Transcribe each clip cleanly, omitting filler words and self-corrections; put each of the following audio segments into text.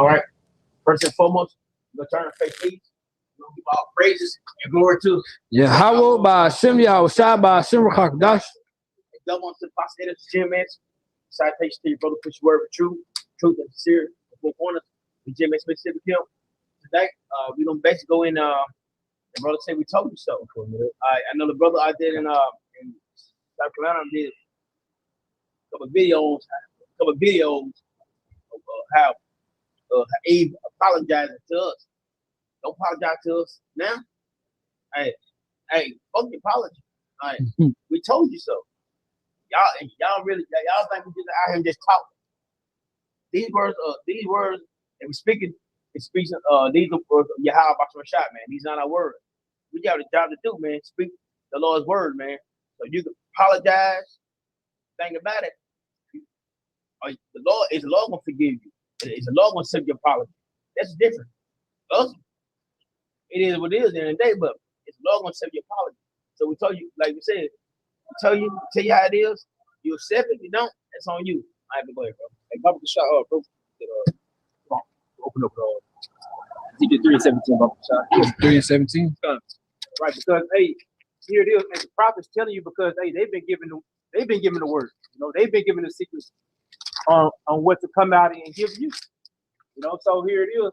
All right. First and foremost, we're gonna turn to faith peace. We're gonna give all praises and glory to Yeah, how by Shem Yahushua by Shem Rakakdash. double unto the possibilities of Jim man. Citation to your brother, push your word for truth and sincere. Four corners. The Jim Smith Him. Today, we're gonna basically go in the brother say we told you so. I know the brother I did in South Carolina did a couple videos of how Eve apologizing to us. Don't apologize to us now. Hey, fuck the apology. All right, we told you so. Y'all really y'all think we just out here just talking. These words that we speaking, it's speaking. These are words of Yahweh Bashar, man. These are not our words. We got a job to do, man. Speak the Lord's word, man. So you can apologize. Think about it. The Lord is the Lord gonna forgive you. It's the Lord gonna accept your apology. That's different. Us, it is what it is in the end of the day, but it's the Lord gonna accept your apology. So we told you, like we said, tell you how it is. You accept it. You don't. That's on you. I have to go ahead, bro. Hey, Bubba the shot, bro. Come on, open up, bro. He did 3:17, Bubba the shot. 3:17. Right, because hey, here it is, man. The prophet's telling you because hey, they've been given the word. You know, they've been given the secrets on what to come out and give you. You know, so here it is.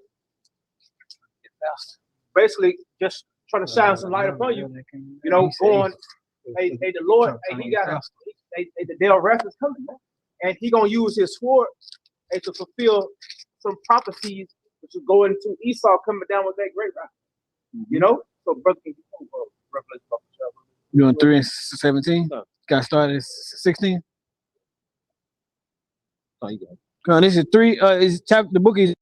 Basically, just trying to shine some light upon you. You know, going, hey, the Lord, hey, he got the day of wrath is coming, man, and he gonna use his sword to fulfill some prophecies which will go into Esau coming down with that great wrath. You know, so brother, can you You doing 3:17? Got started at 16. Oh, you got it. Come on, this is 3. Is chapter the book is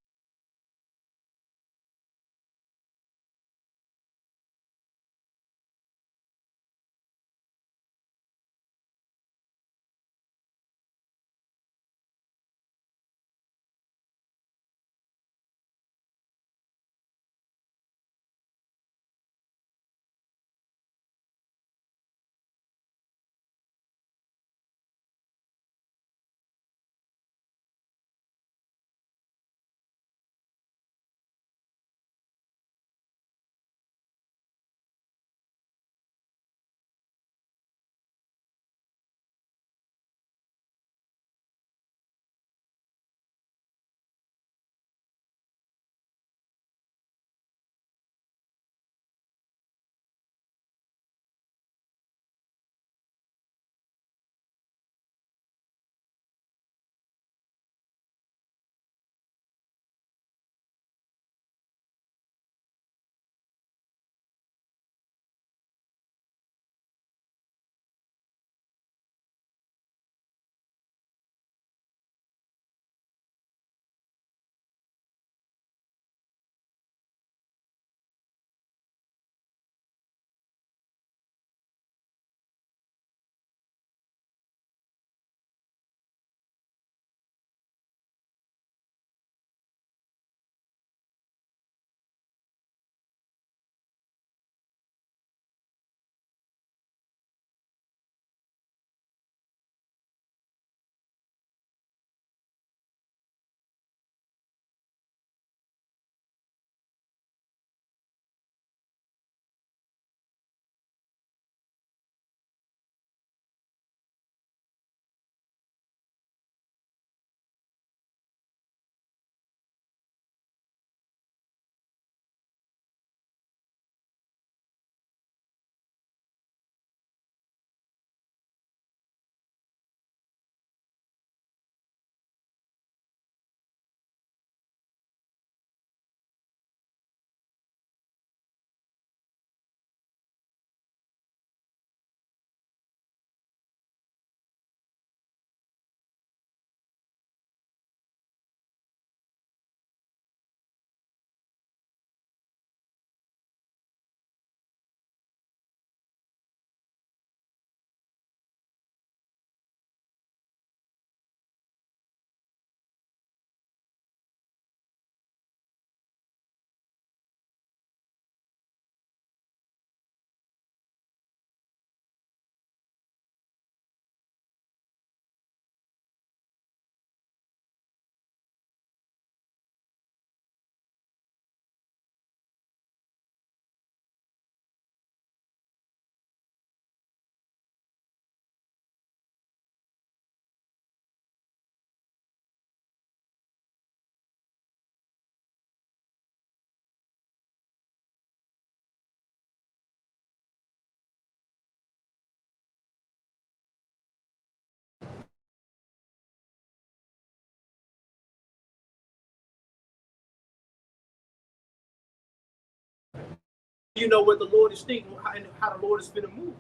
You know what the Lord is thinking, how the Lord is finna move.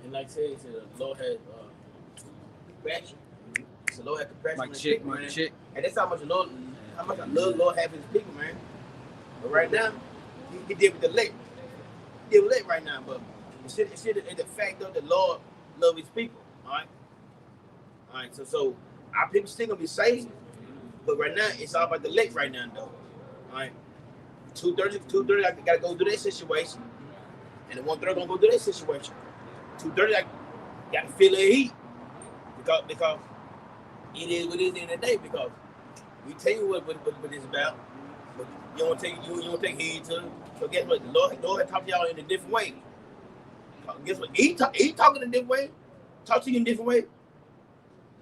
And like I said, the Lord had compassion. The Lord had compassion on his people, man. And that's how much I love the Lord have his people, man. But right now, he did with the elect. He did with the elect right now, but it's the fact of the Lord love his people. All right. So our people still gonna be saved, but right now it's all about the elect right now, though. All right. 230, I gotta go through that situation, and the 130 gonna go through that situation. 230, I gotta feel the heat because it is what it is at the end of the day. Because we tell you what it's about, but you don't take heed to it. So guess what? The Lord talk to y'all in a different way. Guess what? He talking in a different way. Talk to you in a different way. The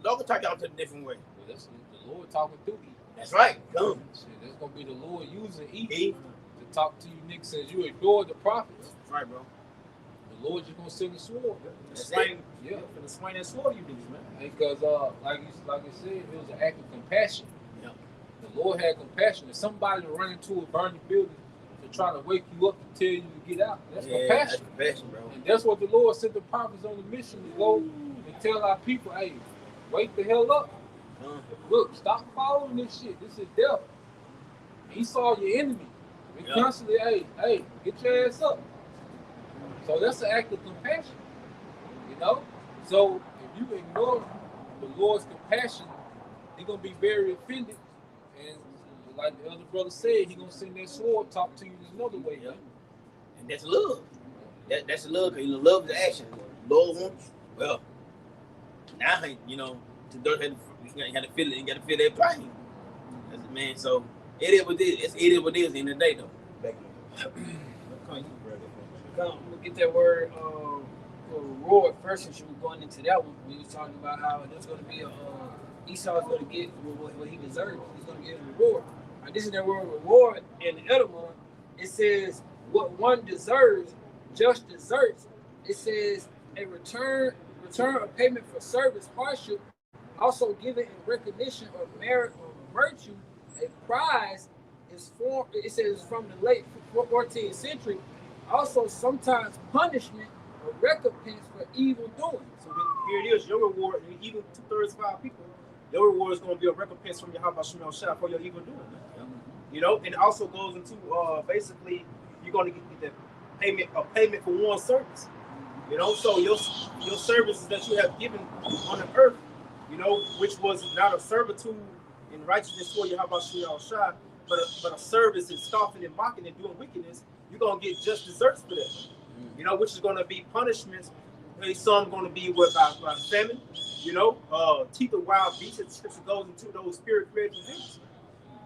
Lord can talk y'all to a different way. Well, that's the Lord talking through you. That's right. Come. That's gonna be the Lord using Eve to talk to you niggas since you ignore the prophets. That's right, bro. The Lord just gonna send the sword. Swing that sword, you niggas, man. Because like you said, it was an act of compassion. Yeah. The Lord had compassion. If somebody run into a burning building to try to wake you up to tell you to get out, that's compassion. That's compassion, bro. And that's what the Lord sent the prophets on the mission to go and tell our people, hey, wake the hell up. Look, stop following this shit. This is death. He saw your enemy. And constantly, hey, get your ass up. So that's an act of compassion. You know? So if you ignore the Lord's compassion, he's gonna be very offended. And like the other brother said, he's gonna send that sword, talk to you another way. Yeah. And that's love. That's love, because love is action. Lord wants, well, now, you know, you gotta feel it, you gotta feel that pain. Man, so it is what it is. It is what it is in the day, though. I'm gonna get that word reward first, since you were going into that one. We was talking about how there's gonna be Esau's gonna get what he deserves. He's gonna get a reward. Now, this is that word reward in the Edamon. It says what one deserves, just deserts. It says a return of payment for service, hardship, also given in recognition of merit or virtue. A prize is formed. It says from the late 14th century. Also, sometimes punishment or recompense for evil doing. So here it is, your reward. Even 2/3 of our people, your reward is going to be a recompense from your Habashim Shah for your evil doing. You know, and it also goes into basically you're going to get the payment for one service. You know, so your services that you have given on the earth, you know, which was not a servitude in righteousness for your Habashim Shah, but a service in scoffing and mocking and doing wickedness. You're going to get just desserts for that. You know, which is going to be punishments. Some going to be by famine, you know, teeth of wild beasts. The scripture goes into those spirit created things.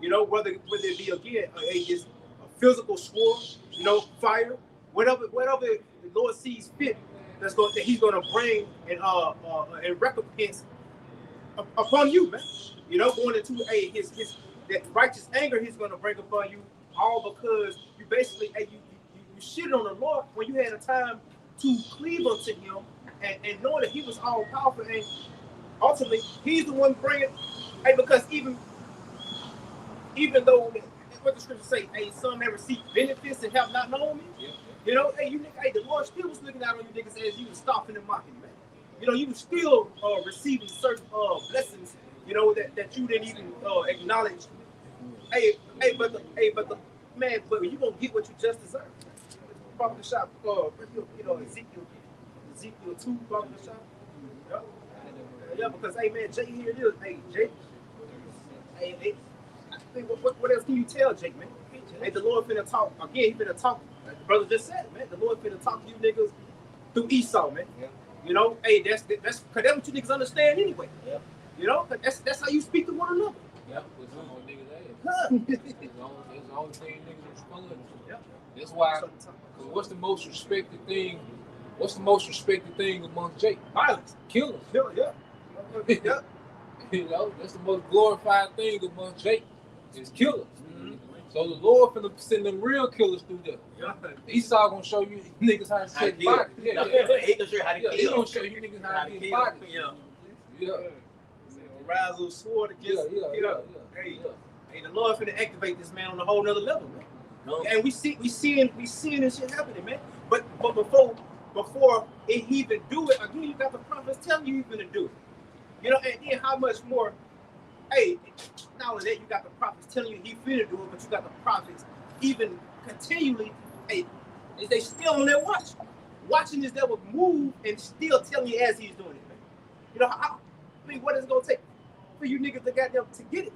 You know, whether it be again a physical sword, you know, fire, whatever the Lord sees fit, that He's going to bring and recompense upon you, man. You know, going into his that righteous anger He's going to bring upon you, all because you basically you shitted on the Lord when you had a time to cleave unto Him and know that He was all powerful, and ultimately He's the one bringing. Because even though what the scripture say, some have received benefits and have not known me. Yeah. You know, the Lord still was looking out on you niggas as you was scoffing and mocking, man. You know, you were still receiving certain blessings, you know, that you didn't even acknowledge. But you gonna get what you just deserve. Prophet Shop, you know, Ezekiel 2, Prophet Shop. Yeah, because man, Jake, here it is. Jake. What else can you tell Jake, man? The Lord finna talk again. He finna talk. The brother just said it, man. The Lord finna talk to you niggas through Esau, man. Yeah. You know, that's because that's what you niggas understand anyway. Yeah. You know, that's how you speak to one another. Yeah, it's on niggas' ass. It's the only thing niggas respond to. Yeah. That's why. What's the most respected thing? What's the most respected thing among Jake? Violence, killing. Yeah. You know, that's the most glorified thing among Jake is killers. Mm-hmm. So the Lord finna send them real killers through there. Yeah. Esau gonna show you niggas how to set bodies. Yeah. He gonna show you how to kill. He gonna show you niggas how to get bodies. Yeah. Rise of sword against. Hey, the Lord finna activate this man on a whole nother level, man. And we seeing this shit happening, man. But before it even do it, again, you got the prophets telling you even to do it. You know, and then how much more? Hey, not only that, you got the prophets telling you he finna do it, but you got the prophets even continually. Hey, they still on their watch, watching this devil move and still telling you as he's doing it, man. You know, I mean, what is it gonna take for you niggas to get them to get it?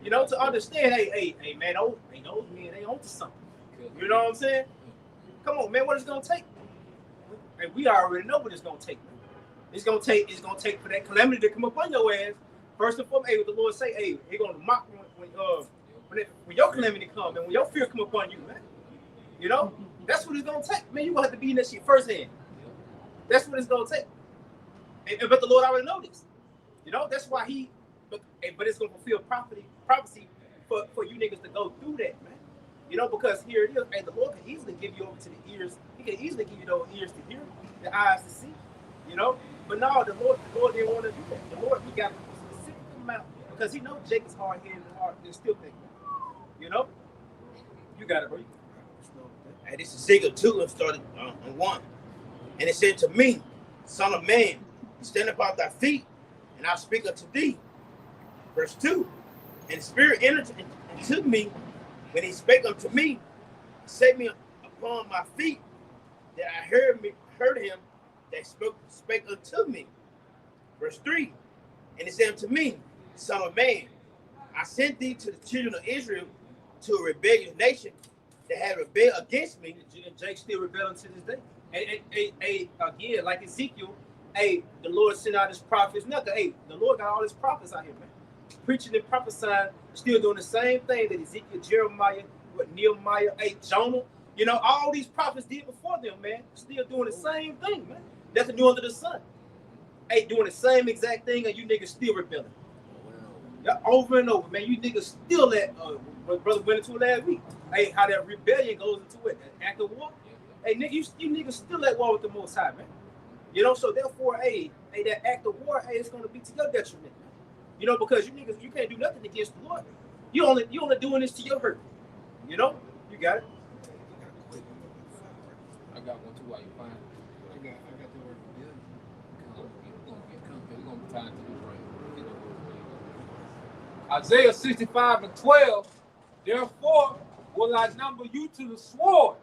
You know, to understand, hey, man, those men, they on to something. You know what I'm saying? Come on, man, what is it gonna take? And we already know what it's gonna take, man. It's gonna take for that calamity to come upon your ass. First and foremost, hey, what the Lord say, hey, He's gonna mock when your calamity comes and when your fear come upon you, man. You know, that's what it's gonna take, man. You gonna have to be in that shit firsthand. That's what it's gonna take. But the Lord already know this. You know, that's why but it's gonna fulfill prophecy for you niggas to go through that, man. You know, because here it is, hey, the Lord can easily give you over to the ears. He can easily give you those ears to hear, the eyes to see. You know, but no, the Lord didn't want to do that. The Lord, he got a specific amount because he knows Jacob's hard headed and hard and still think. You know, you got it, bro. And this is Ezekiel 2 and started on 1. And it said to me, Son of man, stand about thy feet, and I'll speak unto thee. Verse 2. And the Spirit entered into me when he spake unto me, set me upon my feet, that I heard him that spake unto me. Verse 3. And he said unto me, Son of man, I sent thee to the children of Israel, to a rebellious nation that had rebelled against me. And Jake still rebelling to this day. And again, like Ezekiel, the Lord sent out his prophets. Nothing. The Lord got all his prophets out here, man. Preaching and prophesying, still doing the same thing that Ezekiel, Jeremiah, Nehemiah, Jonah. You know, all these prophets did before them, man. Still doing the same thing, man. Nothing new under the sun. Doing the same exact thing, and you niggas still rebelling. Yeah, over and over, man. You niggas still what brother went into last week. How that rebellion goes into it, an act of war. Nigga, you niggas still at war with the Most High, man. You know, so therefore, that act of war, it's gonna be to your detriment. You know, because you niggas, you can't do nothing against the Lord. You only doing this to your hurt. You know, you got it. I got one too while you find it. I got the word rebellion. We're gonna be tied to the brain. Isaiah 65 and 12. Therefore will I number you to the sword,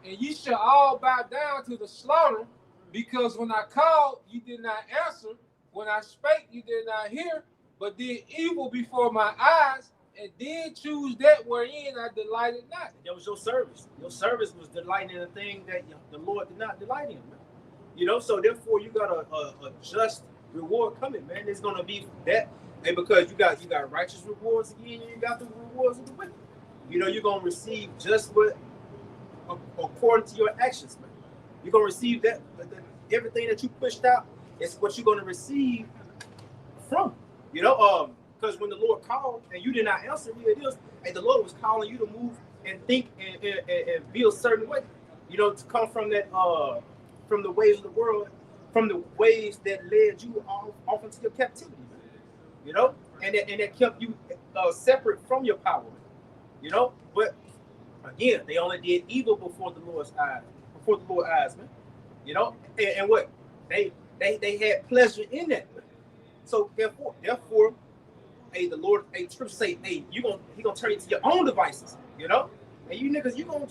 and ye shall all bow down to the slaughter, because when I called, you did not answer. When I spake, you did not hear, but did evil before my eyes, and did choose that wherein I delighted not. That was your service. Your service was delighting in a thing that the Lord did not delight in, man. You know, so therefore you got a just reward coming, man. It's gonna be that, and because you got righteous rewards again, and you got the rewards of the wicked. You know, you're gonna receive just what according to your actions, man. You're gonna receive that everything that you pushed out is what you're gonna receive from. You know, because when the Lord called and you did not answer, here it is, and the Lord was calling you to move and think and be a certain way. You know, to come from that from the ways of the world, from the ways that led you off into your captivity. You know, and that kept you separate from your power. You know, but again, they only did evil before the Lord's eyes, man. You know, and what they had pleasure in that. So therefore, the Lord, scripture say, he gonna turn you to your own devices. You know, and you niggas, you gonna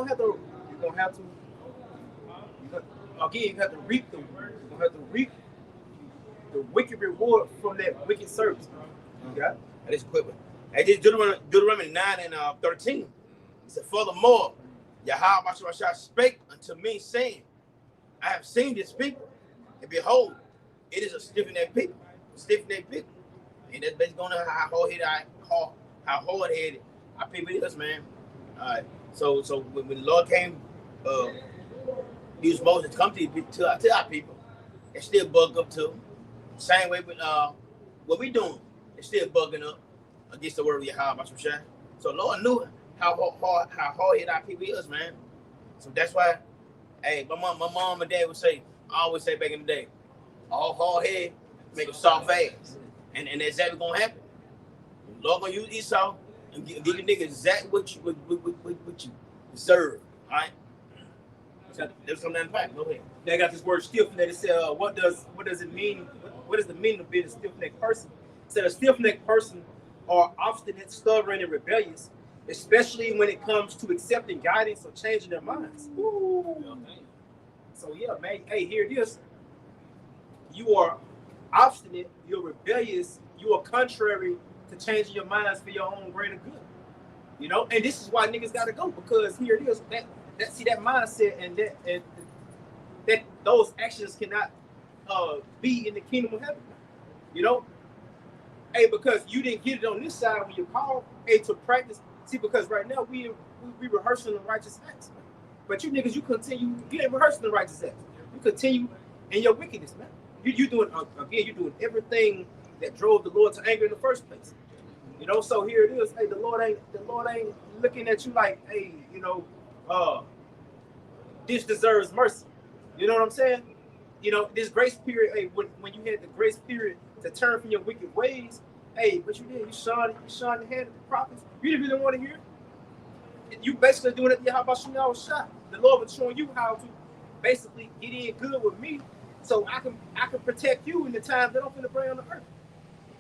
have to reap the wicked reward from that wicked service. Okay. That is quick. Hey, this Deuteronomy 9 and 13. It said, furthermore, Yahweh spake unto me, saying, I have seen this people, and behold, it is a stiff-necked people. And that's basically on how hard-headed our people is, man. All right. So when the Lord came, he was Moses come to our people. They still bug up too. Same way with what we doing. They still bugging up against the word of Yahweh. So Lord knew how hard-headed our people is, man. So that's why, my mom and dad would say, I always say back in the day, all hard head make a soft ass. And that's exactly gonna happen. Lord gonna use Esau and give you niggas exactly what you deserve. All right. There's some impact. Go ahead. They got this word stiff neck. It said, what does it mean? What is the meaning of being a stiff necked person? It said a stiff necked person are obstinate, stubborn, and rebellious, especially when it comes to accepting guidance or changing their minds. Ooh. So yeah, man. Hey, here it is. You are obstinate. You're rebellious. You are contrary to changing your minds for your own greater good. You know, and this is why niggas gotta go, because here it is. That mindset and that those actions cannot be in the kingdom of heaven. You know, hey, because you didn't get it on this side when you called, hey, to practice. See, because right now we rehearsing the righteous acts, man. But you niggas, you ain't rehearsing the righteous acts. You continue in your wickedness, man. You doing again, you doing everything that drove the Lord to anger in the first place. You know, so here it is. Hey, the Lord ain't looking at you like, hey, you know, this deserves mercy. You know what I'm saying? You know, this grace period, hey, when you had the grace period to turn from your wicked ways, hey, but you did, you shined the hand of the prophets. You didn't really want to hear it. You basically doing it, how about you now shot? The Lord was showing you how to basically get in good with me, so I can protect you in the time that I'm gonna bring on the earth.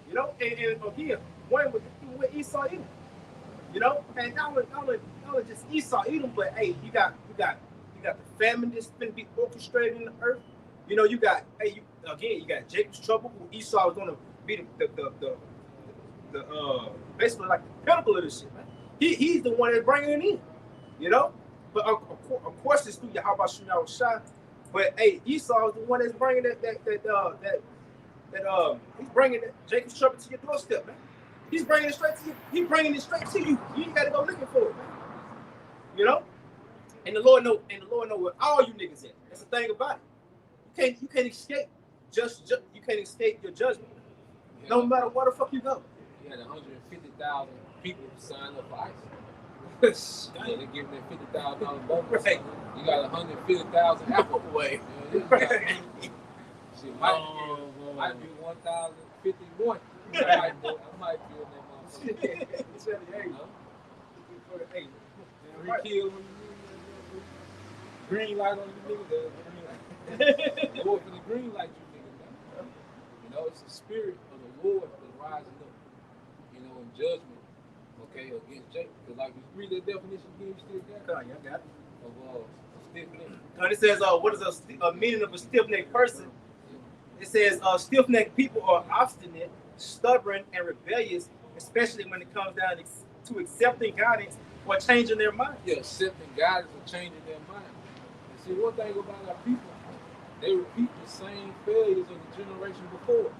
You know, and again, one with Esau Edom. You know, and not only just Esau Edom, but hey, you got the famine that's been be orchestrated in the earth. You know, you got you got Jacob's trouble, who Esau was gonna be the basically like the pinnacle of this shit, man. He's the one that's bringing it in. You know, but of course it's through Yahweh Shemel Shah. But hey, Esau is the one that's bringing he's bringing Jacob's trouble to your doorstep, man. He's bringing it straight to you. He's bringing it straight to you. You ain't got to go looking for it, man. You know, and the Lord know where all you niggas at. That's the thing about it. You can't escape you can't escape your judgment. Yeah. No matter where the fuck you go. You had 150,000 people sign up for ISIS. They're giving that $50,000 bonus. Right. You got 150,000 Apple away. Shit, might be 1,051. I might be in that motherfucker. Re-kill green light on you niggas. Go for the green light, you niggas, man. You know, it's the spirit of the Lord that's rising up, you know, in judgment, okay, against Jacob. Because like, you read that definition again, you still got it? Yeah, I got it. Of stiff neck. And it says, what is a meaning of a stiff-necked person? It says, stiff-necked people are obstinate, stubborn, and rebellious, especially when it comes down to accepting guidance or changing their mind. Yeah, accepting guidance or changing their mind. And see, one thing about our people, they repeat the same failures of the generation before.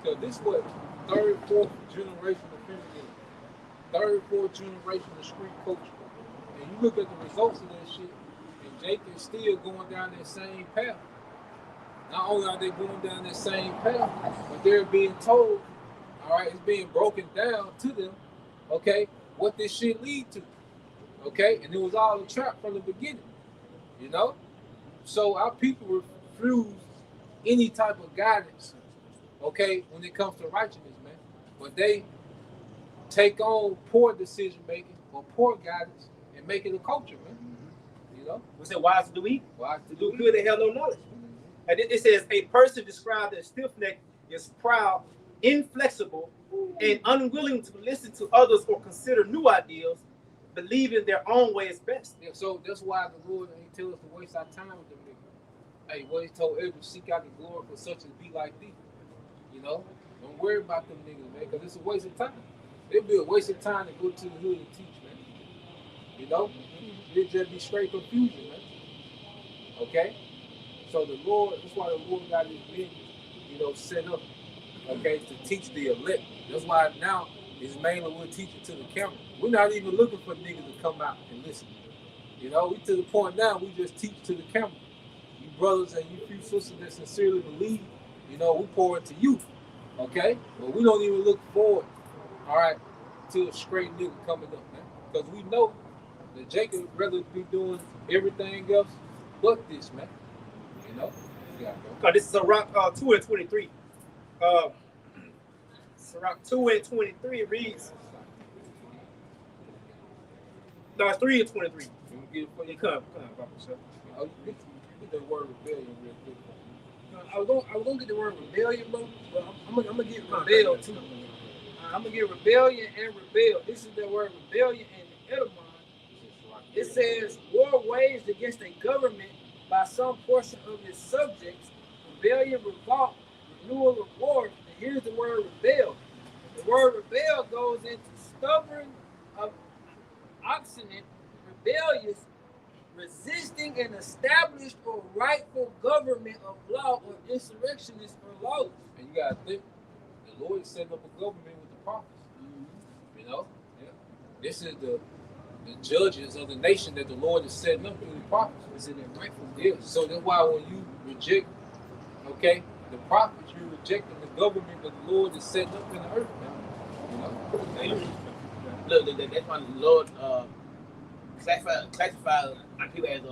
Because this is what third, fourth generation of feminism, third, fourth generation of street culture. And you look at the results of that shit, and Jake is still going down that same path. Not only are they going down that same path, but they're being told, all right, it's being broken down to them, okay, what this shit lead to, okay? And it was all a trap from the beginning, you know? So our people refuse any type of guidance, okay, when it comes to righteousness, man. But they take on poor decision making or poor guidance and make it a culture, man. You know? We said wise to do evil. Wise to do good and have no knowledge. And it says a person described as stiff-necked is proud, inflexible, and unwilling to listen to others or consider new ideas, believing their own way is best. Yeah, so that's why the Lord ain't tell us to waste our time with them niggas. Hey, what he told Israel, seek out the glory for such as be like thee. You know? Don't worry about them niggas, man, because it's a waste of time. It'd be a waste of time to go to the hood and teach, man. You know? It'd just be straight confusion, man. Okay? So the Lord, that's why the Lord got his men, you know, set up, okay, to teach the elect. That's why now it's mainly we're teaching to the camera. We're not even looking for niggas to come out and listen. You know, we to the point now we just teach to the camera. You brothers and you few sisters that sincerely believe, you know, we pour into you, okay? But we don't even look forward, all right, to a straight nigga coming up, man. Because we know that Jacob would rather be doing everything else but this, man. You know? Yeah, this is Sirach 2 and 23. Sirach 2 and 23 reads, No, it's 3 and 23. Let me get it for you. Come, Papa, sir. Oh, you get the word rebellion real quick. I was gonna get the word rebellion, bro. But I'm gonna get rebel too. I'm gonna get rebellion and rebel. This is the word rebellion and the etymon. It says war waged against a government by some portion of its subjects. Rebellion, revolt, renewal of war. And here's the word rebel. The word rebel goes into stubborn, obstinate, rebellious, resisting an established or rightful government of law or insurrectionist or lawless. And you gotta think, the Lord is setting up a government with the prophets. You know? Yeah. This is the judges of the nation that the Lord is setting up through the prophets. Is it rightful? Yeah. So that's why when you reject, okay, the prophets, you're rejecting the government that the Lord is setting up in the earth, man. You know? Look, that's why the Lord classified people as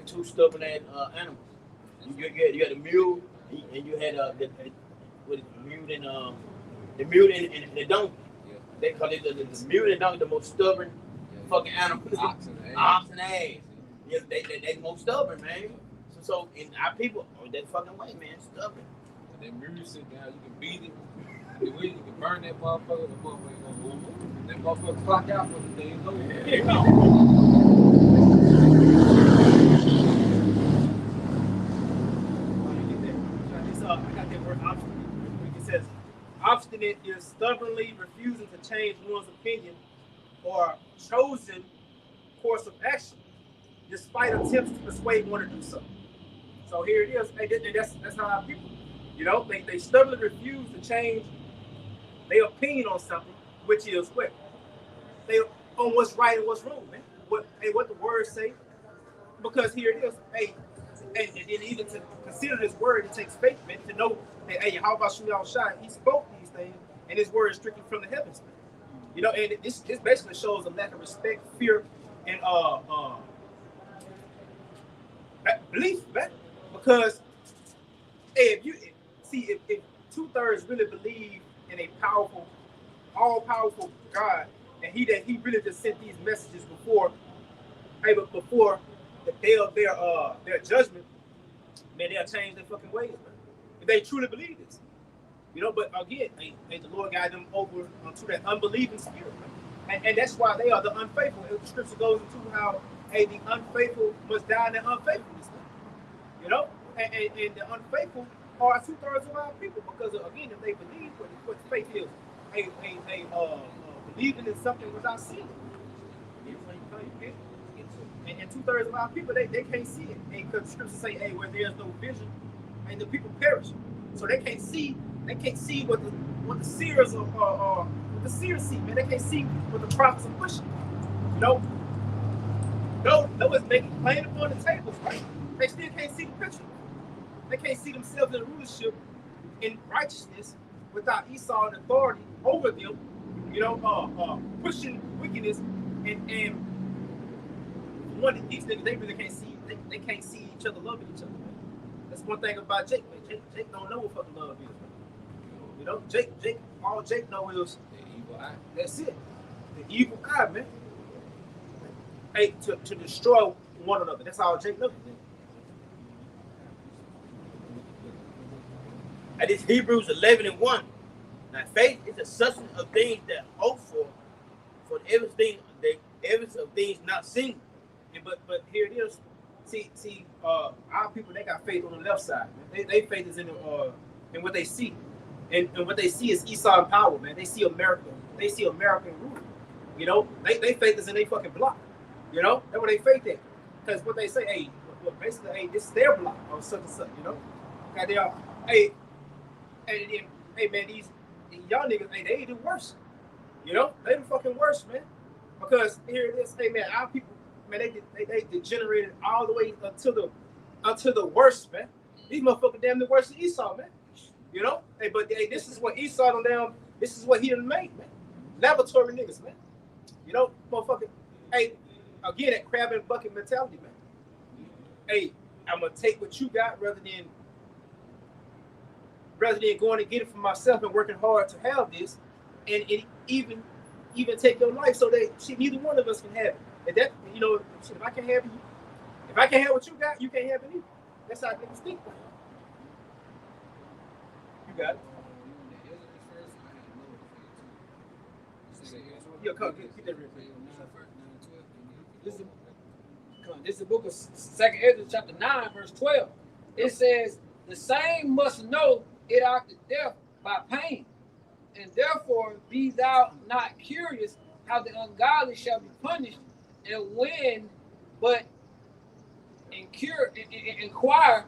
two stubborn ass animals. You had the mule, and you had the mule and the donkey. Yeah. They call it the mule and the donkey, the most stubborn fucking animals. Ox and ass. Yeah, they the most stubborn, man. So in our people are that fucking way, man, stubborn. And then mule sit down, you can beat it. The way you can burn that motherfucker, the motherfucker ain't gonna move. That motherfucker clock out for the day is over. You know. I got that word obstinate. It says, obstinate is stubbornly refusing to change one's opinion or chosen course of action, despite attempts to persuade one to do so. So here it is. Hey, that's how our people, you know, they stubbornly refuse to change their opinion on something, which is what they on what's right and what's wrong, man. What the words say, because here it is. Hey, and even to consider this word, it takes faith, man, to know that, hey, how about Shmuel Shai? He spoke these things, and his word is strictly from the heavens, man. You know, and this basically shows a lack of respect, fear, and belief, man. Because hey, if 2/3 really believe in a powerful, all-powerful God, and he really just sent these messages before the day of their judgment, man, they'll change their fucking ways, man. If they truly believe this, you know. But again, may the Lord guide them over to that unbelieving spirit, man. And that's why they are the unfaithful. The scripture goes into how, hey, the unfaithful must die in their unfaithfulness, man. You know, and the unfaithful are 2/3 of our people, because again, if they believe what faith is, believing in something without seeing it. And 2/3 of our people, they can't see it. And because the scriptures say, hey, where there's no vision, and the people perish. So they can't see what the seers are what the seers see, man. They can't see what the prophets are pushing. You know? No, it's making plain upon the tables, right? They still can't see the picture. They can't see themselves in rulership in righteousness without Esau and authority over them, you know, pushing wickedness, and one of these niggas, they really can't see. They can't see each other loving each other. Man. That's one thing about Jake, man. Jake don't know what fucking love is, man. You know, Jake, all Jake know is the evil eye. That's it. The evil eye, man. Hey, to destroy one another. That's all Jake knows. And it's Hebrews 11:1. Now, faith is the substance of things that hope for the evidence of things not seen. Yeah, but here it is. See, our people, they got faith on the left side. They faith is in what they see, and what they see is Esau in power, man. They see America. They see American rule. You know, they faith is in their fucking block. You know, that's what they faith in. Because what they say, hey, basically, hey, this is their block or such and such. You know, okay, they are, hey, and then, hey, man, these y'all niggas, hey, they the worst. You know, they the fucking worst, man. Because here it is, hey, man, our people, man, they degenerated all the way until the worst, man. These motherfuckers damn the worse than Esau, man. You know, hey, but hey, this is what Esau done down. This is what he done made, man. Laboratory niggas, man. You know, motherfucker. Hey, again, that crab and bucket mentality, man. Hey, I'm gonna take what you got rather than going to get it for myself and working hard to have this, and even take your life so that neither one of us can have it. And that, you know, shit, if I can't have you, if I can't have what you got, you can't have it either. That's how niggas think. You got it. Yeah, come get that real quick. This is the book of 2nd Ezra, chapter 9, verse 12. It says, the same must know it after death by pain, and therefore be thou not curious how the ungodly shall be punished, and when, but inquire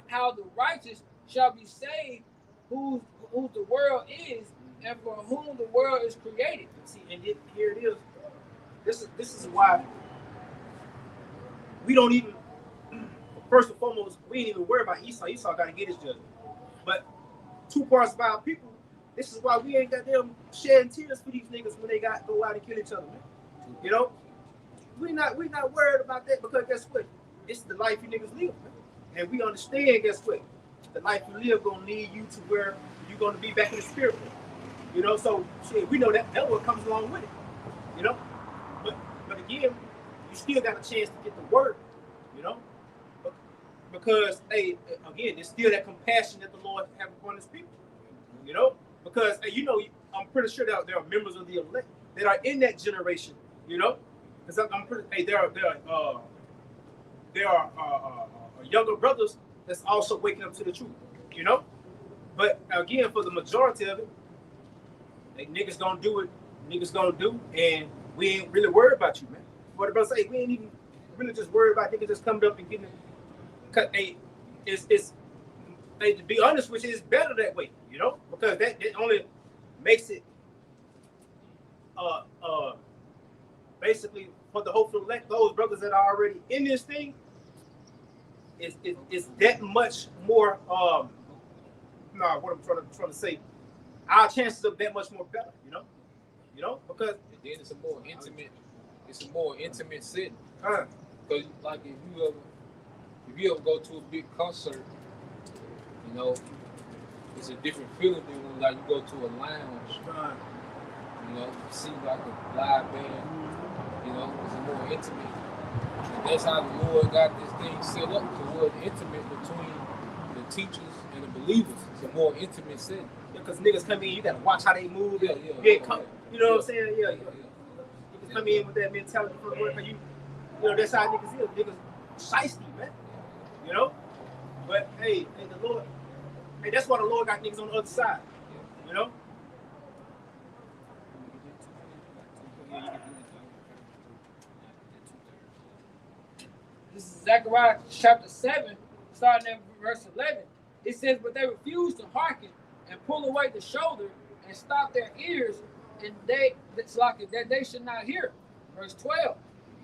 how the righteous shall be saved, whose the world is, and for whom the world is created. See, and here it is. This is why we don't even. First and foremost, we ain't even worry about Esau. Esau got to get his judgment. But two parts of our people. This is why we ain't got them shedding tears for these niggas when they go out and kill each other, man. You know, we not worried about that because guess what? It's the life you niggas live, man. And we understand. Guess what? The life you live gonna lead you to where you're gonna be back in the spirit. You know, so shit, we know that what comes along with it. You know, but again, you still got a chance to get the word. You know. Because, hey, again, there's still that compassion that the Lord has upon his people. You know? Because, hey, you know, I'm pretty sure that there are members of the elect that are in that generation, you know? Because I'm pretty, hey, there are younger brothers that's also waking up to the truth, you know? But, again, for the majority of it, like, niggas gonna do what niggas gonna do, and we ain't really worried about you, man. What the brother say, we ain't even really just worried about niggas just coming up and getting it. Hey, to be honest with you, it's better that way, you know, because that only makes it basically for the hopeful elect, those brothers that are already in this thing, is that much more what I'm trying to say, our chances of that much more better, you know, because and then it's a more intimate setting. Because like if you ever go to a big concert, you know, it's a different feeling than when like you go to a lounge. You know, you see like a live band, you know, it's a more intimate. And that's how the Lord got this thing set up toward intimate between the teachers and the believers. It's a more intimate setting. Because niggas come in, you gotta watch how they move. Yeah. You know what I'm saying? Yeah. Niggas come in with that mentality for the work, and you know that's how niggas is. Niggas shiesty, man. You know? But hey, the Lord, hey, that's why the Lord got niggas on the other side. You know? This is Zechariah chapter 7, starting at verse 11. It says, but they refused to hearken and pull away the shoulder and stop their ears, and it's like that they should not hear. Verse 12.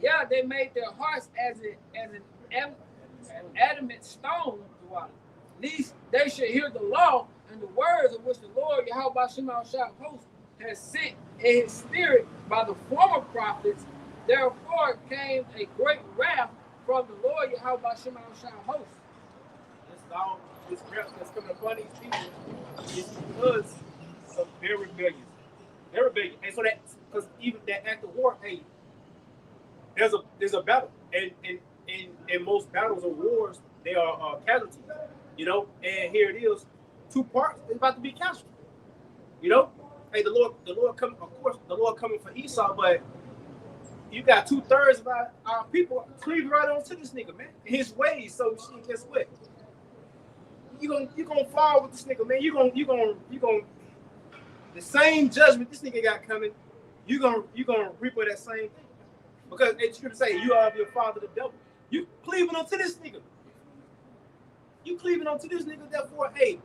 Yeah, they made their hearts as an adamant stone, lest they should hear the law and the words of which the Lord Yahweh Shema host has sent in his spirit by the former prophets. Therefore came a great wrath from the Lord Yahweh Shema host. This wrath that's coming upon these people is because of their rebellion. And so that, because even that act of war, hey, there's a battle, and in most battles or wars, they are casualties, you know. And here it is, two parts. It's about to be casualty, you know. Hey, the Lord coming. Of course, the Lord coming for Esau, but you got 2/3 of our people cleave right on to this nigga, man. His ways. So guess what? You gonna fall with this nigga, man. You gonna the same judgment this nigga got coming. You gonna reap that same thing. Because it's true to say you are of your father the devil. You cleaving onto this nigga. Therefore, hey,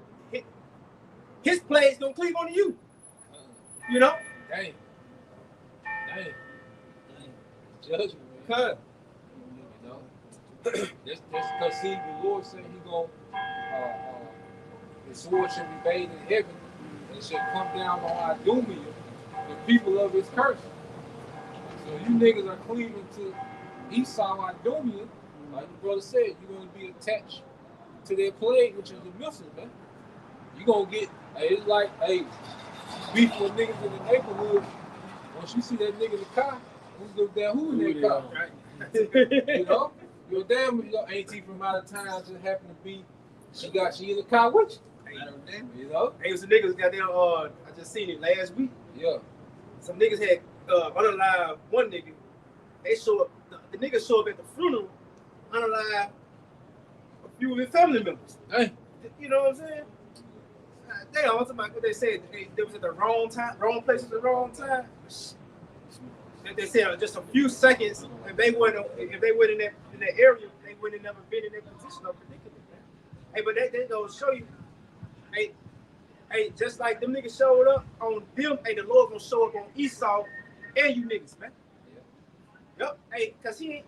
his plague's gonna cleave onto you. You know? Dang. Judgment, man. Huh. You know? That's because see the Lord said he gonna his sword shall be bathed in heaven and shall come down on Idumea, the people of his curse. So you niggas are cleaving to Esau, Idumea, like the brother said, you're gonna be attached to their plague, which is the missiles, man. You're gonna get, it's like, hey, beef with niggas in the neighborhood, once you see that nigga in the car, who's the damn who in that car? Right. You know? You're damn auntie from out of town just happened to be she in the car with you. You know? Hey, it was some niggas got there. I just seen it last week. Yeah. Some niggas had unalive one nigga. They show up. The niggas show up at the funeral, unalive a few of his family members. Hey. You know what I'm saying? Damn, I'm talking about what they said. They was at the wrong time, wrong place at the wrong time. They said just a few seconds. If they went in that area, they would have never been in that position of predicament. Hey, but they don't show you. Hey, just like them niggas showed up on them, hey, the Lord gonna show up on Esau and you niggas, man. Yep. Hey, cause he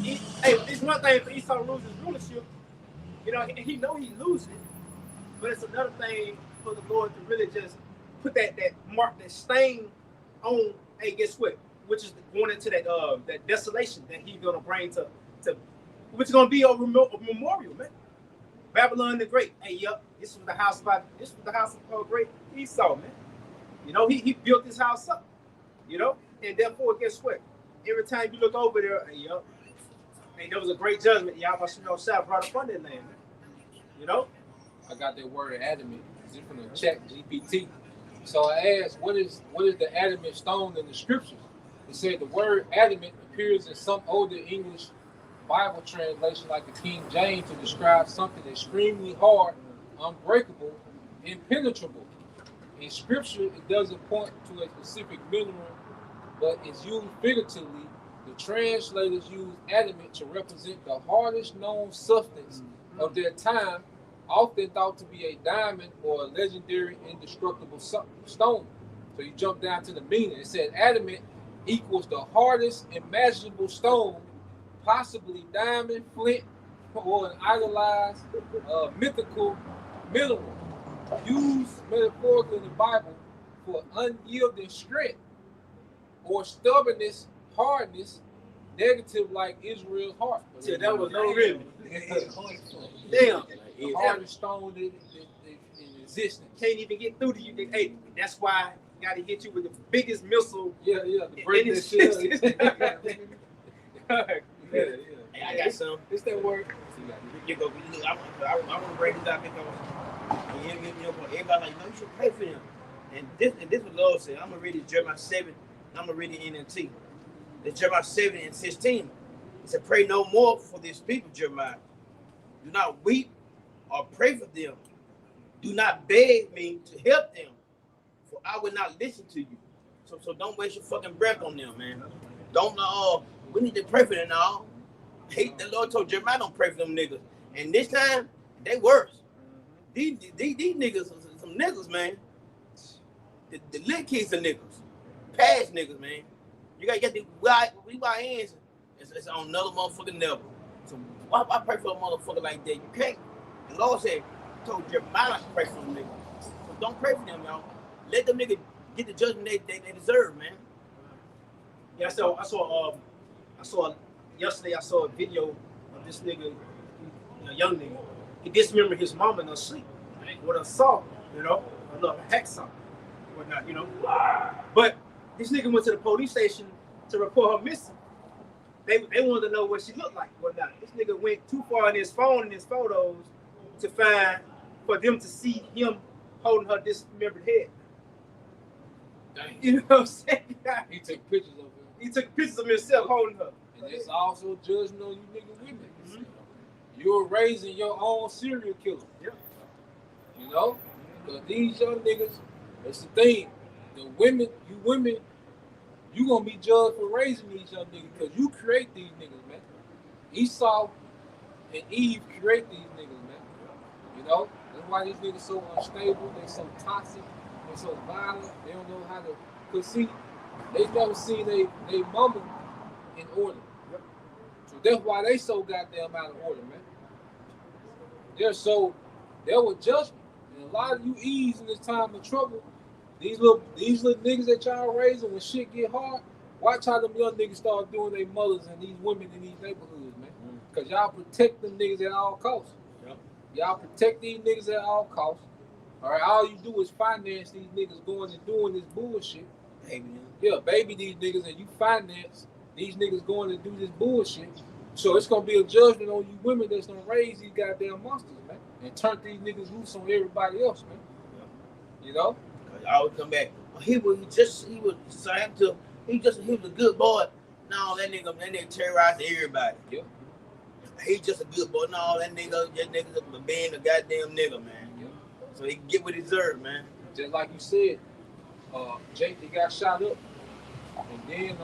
it's one thing for Esau to lose his rulership. You know, he know he losing it, but it's another thing for the Lord to really just put that mark, that stain on. Hey, guess what? Which is going into that desolation that he's gonna bring to which is gonna be a memorial, man. Babylon the Great. Hey, yep, this was the house of great Esau, man. You know, he built this house up. You know, and therefore, guess what? Every time you look over there, hey, yep, hey, there was a great judgment. Y'all must know Shah brought upon that land, man. You know? I got that word adamant. It's from the chat GPT. So I asked, what is the adamant stone in the scriptures? It said the word adamant appears in some older English Bible translation like the King James to describe something extremely hard, unbreakable, impenetrable. In scripture, it doesn't point to a specific mineral, but it's used figuratively. The translators use adamant to represent the hardest known substance of their time, often thought to be a diamond or a legendary indestructible stone. So you jump down to the meaning. It said adamant equals the hardest imaginable stone, possibly diamond, flint, or an idolized mythical mineral, used metaphorically in the Bible for unyielding strength or stubbornness, hardness, negative like Israel's heart. Yeah, that was no rhythm. Damn. The hardest stone in existence. Can't even get through to you. Hey, that's why you got to hit you with the biggest missile. Yeah, to break that shit. Hey, I got some. It's that word. You go. I want to break this out because everybody like, no, you should pray for them. And this what Lord said. I'm gonna read it Jeremiah 7. I'm gonna read it in NT. It's Jeremiah 7 and 16. It said, pray no more for these people, Jeremiah. Do not weep or pray for them. Do not beg me to help them, for I will not listen to you. So don't waste your fucking breath on them, man. Don't we need to pray for them now. The Lord told Jeremiah don't pray for them niggas. And this time, they worse. These niggas are some niggas, man. The little kids are niggas. Past niggas, man. You gotta get the we buy hands. It's on another motherfucking level. So why pray for a motherfucker like that? You can't. The Lord said, told Jeremiah not to pray for them niggas. So don't pray for them, y'all. Let them niggas get the judgment they deserve, man. Yeah, I saw yesterday. I saw a video of this nigga, a young nigga. He dismembered his mama in her sleep with a saw, you know, a little hacksaw, whatnot, you know. But this nigga went to the police station to report her missing. They wanted to know what she looked like, whatnot. This nigga went too far in his phone and his photos for them to see him holding her dismembered head. Dang. You know what I'm saying? He took pictures of her. He took pictures of himself holding her. And it's also judging on you niggas women. Mm-hmm. You're raising your own serial killer. Yeah. You know? Because these young niggas, that's the thing. The women, you gonna be judged for raising these young niggas because you create these niggas, man. Esau and Eve create these niggas, man. You know? That's why these niggas so unstable, they so toxic, they so violent, they don't know how to, cause see, they never seen they mama in order. Yep. So that's why they so goddamn out of order, man. There was judgment. And a lot of you Eves in this time of trouble, these little niggas that y'all raising when shit get hard, watch how them young niggas start doing their mothers and these women in these neighborhoods, man. Cause y'all protect them niggas at all costs. Yep. Y'all protect these niggas at all costs. All right, all you do is finance these niggas going and doing this bullshit. Hey, man. Yeah, baby these niggas, and you finance these niggas going to do this bullshit. So it's gonna be a judgment on you women that's gonna raise these goddamn monsters, man, and turn these niggas loose on everybody else, man. You know? I always come back. Oh, he was a good boy. No, that nigga terrorized everybody. Yep. He just a good boy. No, that nigga's being a goddamn nigga, man. Yep. So he can get what he deserves, man. Just like you said, Jake, they got shot up, and then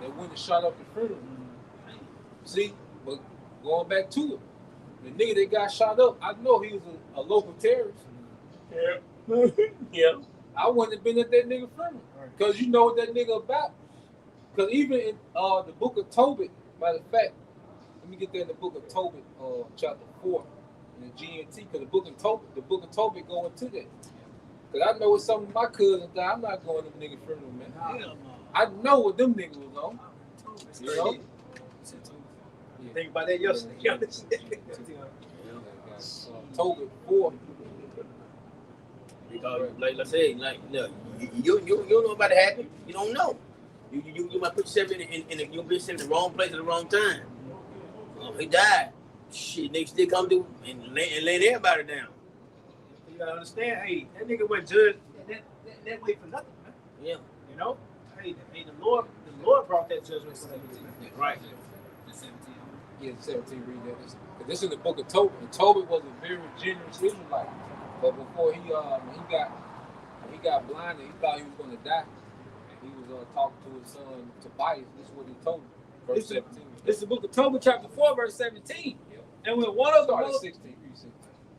they went and shot up the funeral. See, but going back to it, the nigga that got shot up, I know he was a local terrorist. Yeah. Yeah. I wouldn't have been at that nigga funeral. Because you know what that nigga about. Because even in the book of Tobit, matter of fact, let me get there in the book of Tobit, chapter 4, in the GNT, because the book of Tobit go into that. Because I know what some of my cousins died. I'm not going to them nigga funeral, man. I know what them niggas was on. You know? Think about that yesterday. Tobit 4. Because, like I said, you don't know about it happen. You don't know. You might put yourself you'll be in the wrong place at the wrong time. He died. Shit, niggas still come through and lay everybody down. You gotta understand, hey, that nigga wasn't judged that way for nothing, man. Yeah. You know? Hey, the Lord brought that judgment for that. Right. Yeah, 17 read that. Because this is the book of Tobit. And Tobit was a very generous Israelite. But before he got blinded, he thought he was going to die. And he was talking to his son Tobias. This is what he told him. Verse 17. This is the book of Tobit, chapter 4, verse 17. Yep. And when one of the Started most 16.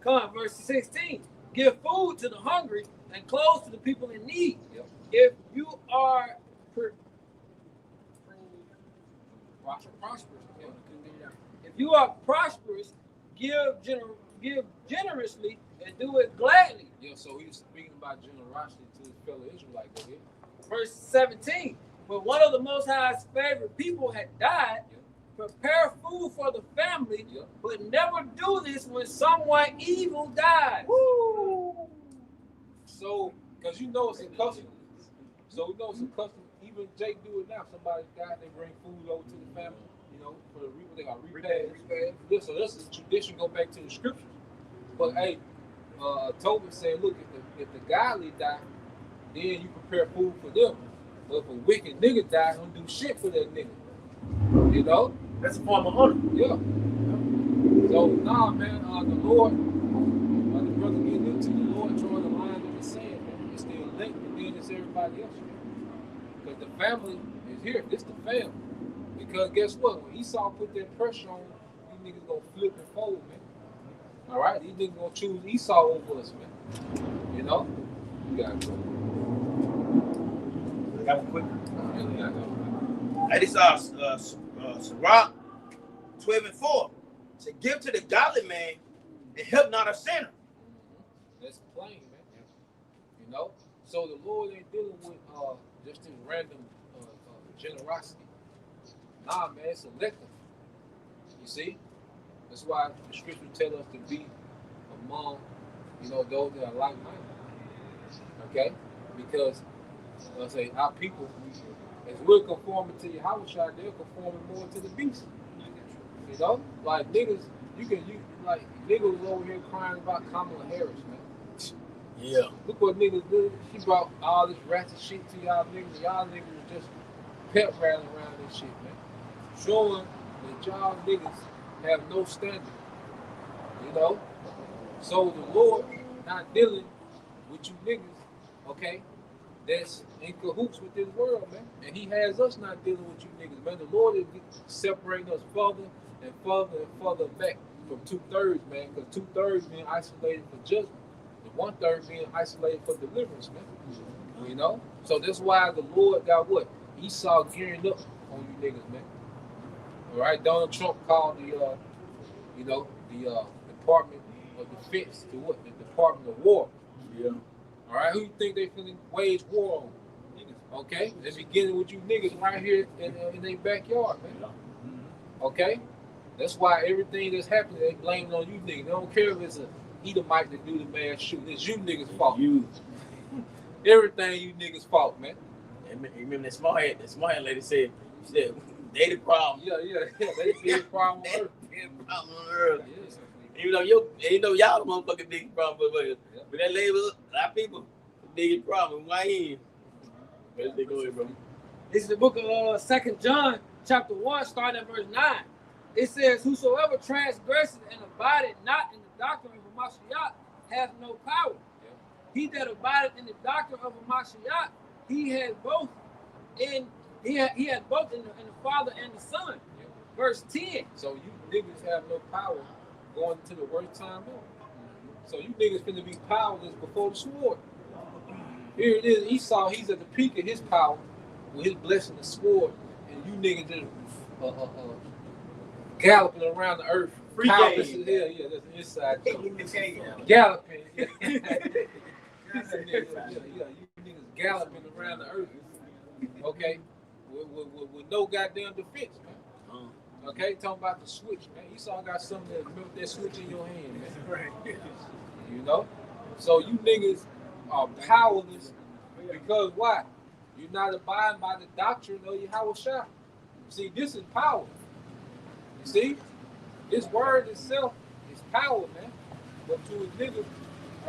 come, verse 16, give food to the hungry and clothes to the people in need. Yep. If you are Prosperous. Yeah. if you are prosperous, give generously and do it gladly. Yeah, so he was speaking about generosity to his fellow Israelite. Go ahead. Verse 17, when one of the Most High's favorite people had died, prepare food for the family, but never do this when someone evil dies. Woo! So, because you know it's a custom. So we know it's a custom. Even Jake do it now. Somebody died, they bring food over to the family, you know, for the they got repast. Yeah, so that's the tradition, go back to the scriptures. But hey, Tobit said, look, if the godly die, then you prepare food for them. But if a wicked nigga die, don't do shit for that nigga. You know? That's a form of honor. Yeah. So nah, man, the Lord, the brother getting into the Lord drawing the line in the sand, man. It's the elect, and then it's everybody else, man. Because the family is here. This the family. Because guess what? When Esau put that pressure on, these niggas gonna flip and fold, man. All right, these niggas gonna choose Esau over us, man. You know? You got to go. I got one quick. Hey, this Sirach 12:4. To give to the godly man and help not a sinner. That's plain, man. You know? So the Lord ain't dealing with just this random generosity. Nah, man, it's selective. You see? That's why the scripture tell us to be among, you know, those that are like-minded. Okay? Because, let's say, our people, as we're conforming to Yahweh, they're conforming more to the beast. You know? Like, niggas, niggas was over here crying about Kamala Harris, man. Yeah. Look what niggas did. She brought all this ratchet shit to y'all niggas. Y'all niggas was just pep rattling around this shit, man. Showing that y'all niggas have no standard. You know? So the Lord not dealing with you niggas, okay, that's in cahoots with this world, man. And he has us not dealing with you niggas, man. The Lord is separating us further and further and further back from 2/3, man, because 2/3 being isolated for judgment. And 1/3 being isolated for deliverance, man. You know? So that's why the Lord got what? Esau gearing up on you niggas, man. All right, Donald Trump called the Department of Defense to what? The Department of War. Yeah. All right, who you think they finna wage war on? Niggas. Okay, they're beginning with you niggas right here in their backyard, man. Okay, that's why everything that's happening they blame it on you niggas. They don't care if it's a Edomite to do the mass shooting. It's you niggas' fault. You. Everything you niggas' fault, man. Remember that small head lady said, they the problem. Yeah. They the problem on They earth. the problem on earth. Yeah. Even though y'all the motherfucking biggest problem, but that label, a lot of people, the biggest problem. Why ain't? Where's they going, bro? This is the book of 2 John, chapter 1, starting at verse 9. It says, whosoever transgresses and abideth not in the doctrine of Mashiach hath no power. He that abideth in the doctrine of Mashiach, he has both in the Father and the Son. Verse 10. So you niggas have no power going to the worst time ever. So you niggas finna be powerless before the sword. Here it is. Esau, he's at the peak of his power with his blessing the sword, and you niggas just galloping around the earth. Free Powerless game. as hell. Yeah, that's an inside joke. Yeah. Galloping. Yeah. You niggas galloping around the earth. Okay? With no goddamn defense, man. Okay? Talking about the switch, man. Esau got something that melt that switch in your hand, man. You know? So you niggas are powerless because why? You're not abiding by the doctrine of Yahweh Shah. See, this is power. You see? This word itself is power, man. But to a nigga,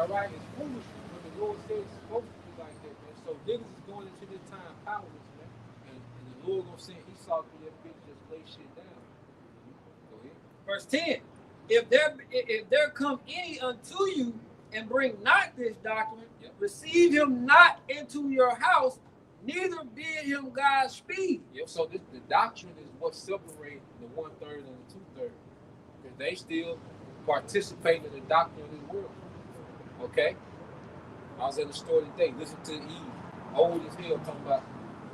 all right, it's foolish when the Lord says it's supposed to be like that, man. So niggas is going into this time powerless, man. And the Lord gonna send Esau through that bitch, just lay shit down. Go ahead. Verse 10. If there come any unto you and bring not this doctrine, receive him not into your house, neither bid him Godspeed. Yep. So the doctrine is what separates the 1/3 and the 2/3. Because they still participate in the doctrine of this world. Okay? I was at the store today, listen to Eve, old as hell, talking about,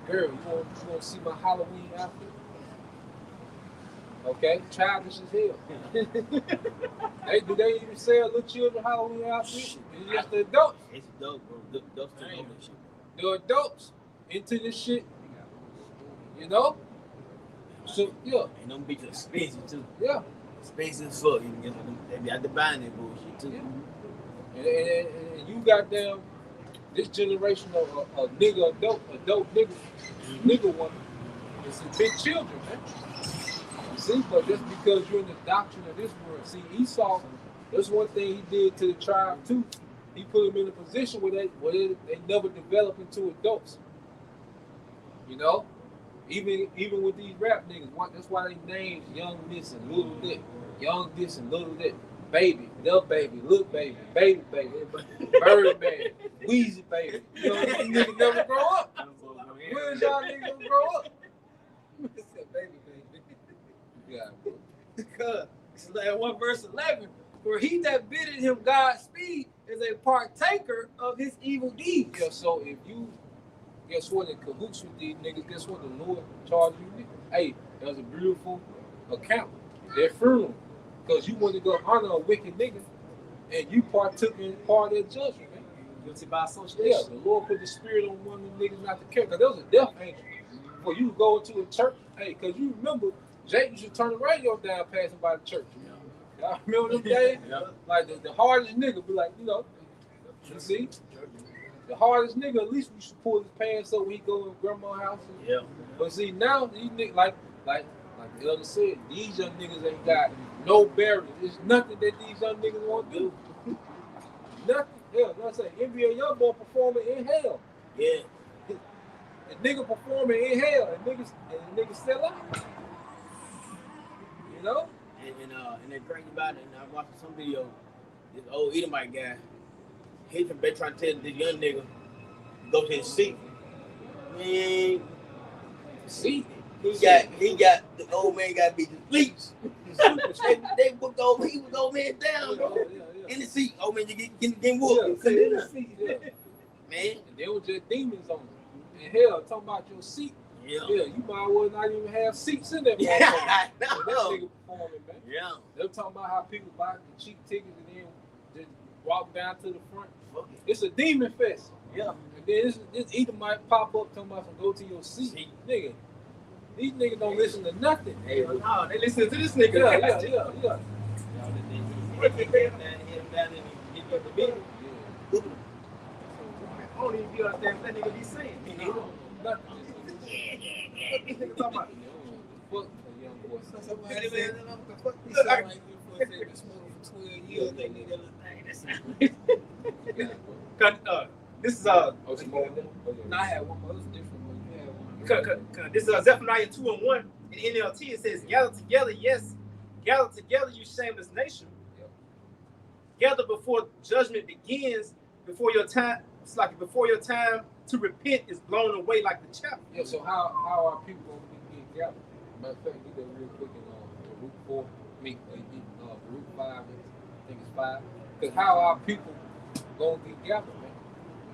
girl, you want to see my Halloween outfit? Okay? Childish as hell. Hey, do they even sell little children Halloween outfits? It's just the adults. It's dope, bro. Dope to know that shit. The adults into this shit. You know? So, yeah. And them bitches expensive too. Yeah. Expensive as fuck. They be out there buying that bullshit too. Yeah. And you got them, this generation of nigga, adult niggas, nigga woman, it's some big children, man. You see, but just because you're in the doctrine of this world. See, Esau, that's one thing he did to the tribe too. He put them in a position where they never develop into adults. You know? Even with these rap niggas, that's why they named Young this and Little that. Young this and Little that. Baby, Lil Baby, Lil Baby, Baby Baby, Bird Baby, Weezy Baby. You know, these niggas never grow up. Where's y'all niggas gonna grow up? Baby. Yeah, because it's like 1 verse 11. For he that biddeth him Godspeed is a partaker of his evil deeds. Yeah, so if you guess what, in cahoots with these niggas, guess what, the Lord charged you niggas? Hey, that was a beautiful account. They're funeral. Because you want to go honor a wicked nigga and you partook in part of their judgment, man. Guilty by association. Yeah, the Lord put the spirit on one of them niggas not to care. Because there was a death angel. For you to go into a church, hey, because you remember, Jake used to turn the radio down passing by the church. Y'all remember them days? Yeah. Like the hardest nigga be like, you know, you see? The hardest nigga, at least we should pull his pants up when he go in grandma's house. Yeah. But see, now these niggas, like the other said, these young niggas ain't got no barriers. There's nothing that these young niggas want to do. Nothing. Hell, like I say, NBA young boy performing in hell. Yeah. The nigga performing in hell, and niggas sell out. You know? And they're crazy about it. And I watched some video. This old Edomite guy, he been trying to tell this young nigga go to his seat. Man, See? he got the old man got to be depleted. They whooped the old man down, bro. Yeah. In the seat, old man, you getting whooped. Yeah, in the seat, yeah. Man. And they were just demons on it. And hell, talking about your seat. Yeah. Yeah, you might well not even have seats in that Yeah, motherfucker. I That know. nigga performing, man. Yeah. They're talking about how people buy the cheap tickets and then just walk down to the front. Fuck it. It's a demon fest. Yeah. And then this either might pop up talking about some go to your seat. Nigga, these niggas don't listen to nothing. Hey, No, they listen to this Yeah, nigga. yeah. Hit him down in in the middle. Yeah. I don't even be understand what that nigga be saying. He don't know nothing. What this nigga talking about? Fuck a young boy. Somebody said, Look, he sound like you for been smoking for 12 years. They nigga like, that's This is Oh, Simone. Okay. No, I had one more. It was different, but you had one. this is Zephaniah 2:1 in NLT. It says, "Gather together, yes, gather together, you shameless nation. Yep. Gather before judgment begins, before your time. It's like before your time to repent is blown away like the chaff." Yeah, so how are people going to be gathered? Matter of fact, get that real quick in Route 4, Route 5, I think it's 5. Because how are people going to get gathered, man?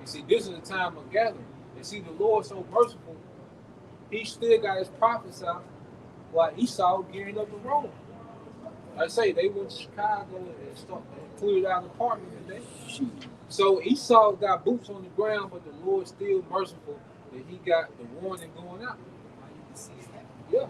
You see, this is a time of gathering. And see, the Lord so merciful, he still got his prophets out while Esau gearing up to Rome. Like I say, they went to Chicago and cleared out an apartment today. So Esau got boots on the ground, but the Lord still merciful that he got the warning going out. Yeah.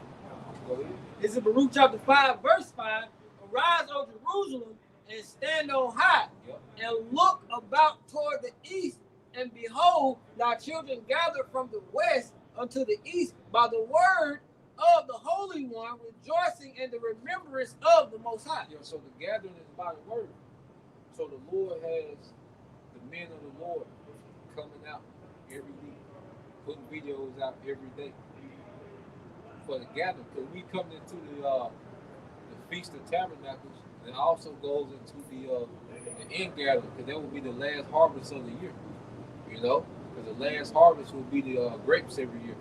Go ahead. This is Baruch chapter 5, verse 5. Arise, O Jerusalem, and stand on high, Yep. and look about toward the east, and behold, thy children gather from the west unto the east by the word of the Holy One, rejoicing in the remembrance of the Most High. Yeah, so the gathering is by the word. So the Lord has the men of the Lord coming out every week, putting videos out every day for the gathering. Because we come into the Feast of Tabernacles, and it also goes into the end gathering, because that will be the last harvest of the year. You know, because the last harvest will be the grapes every year.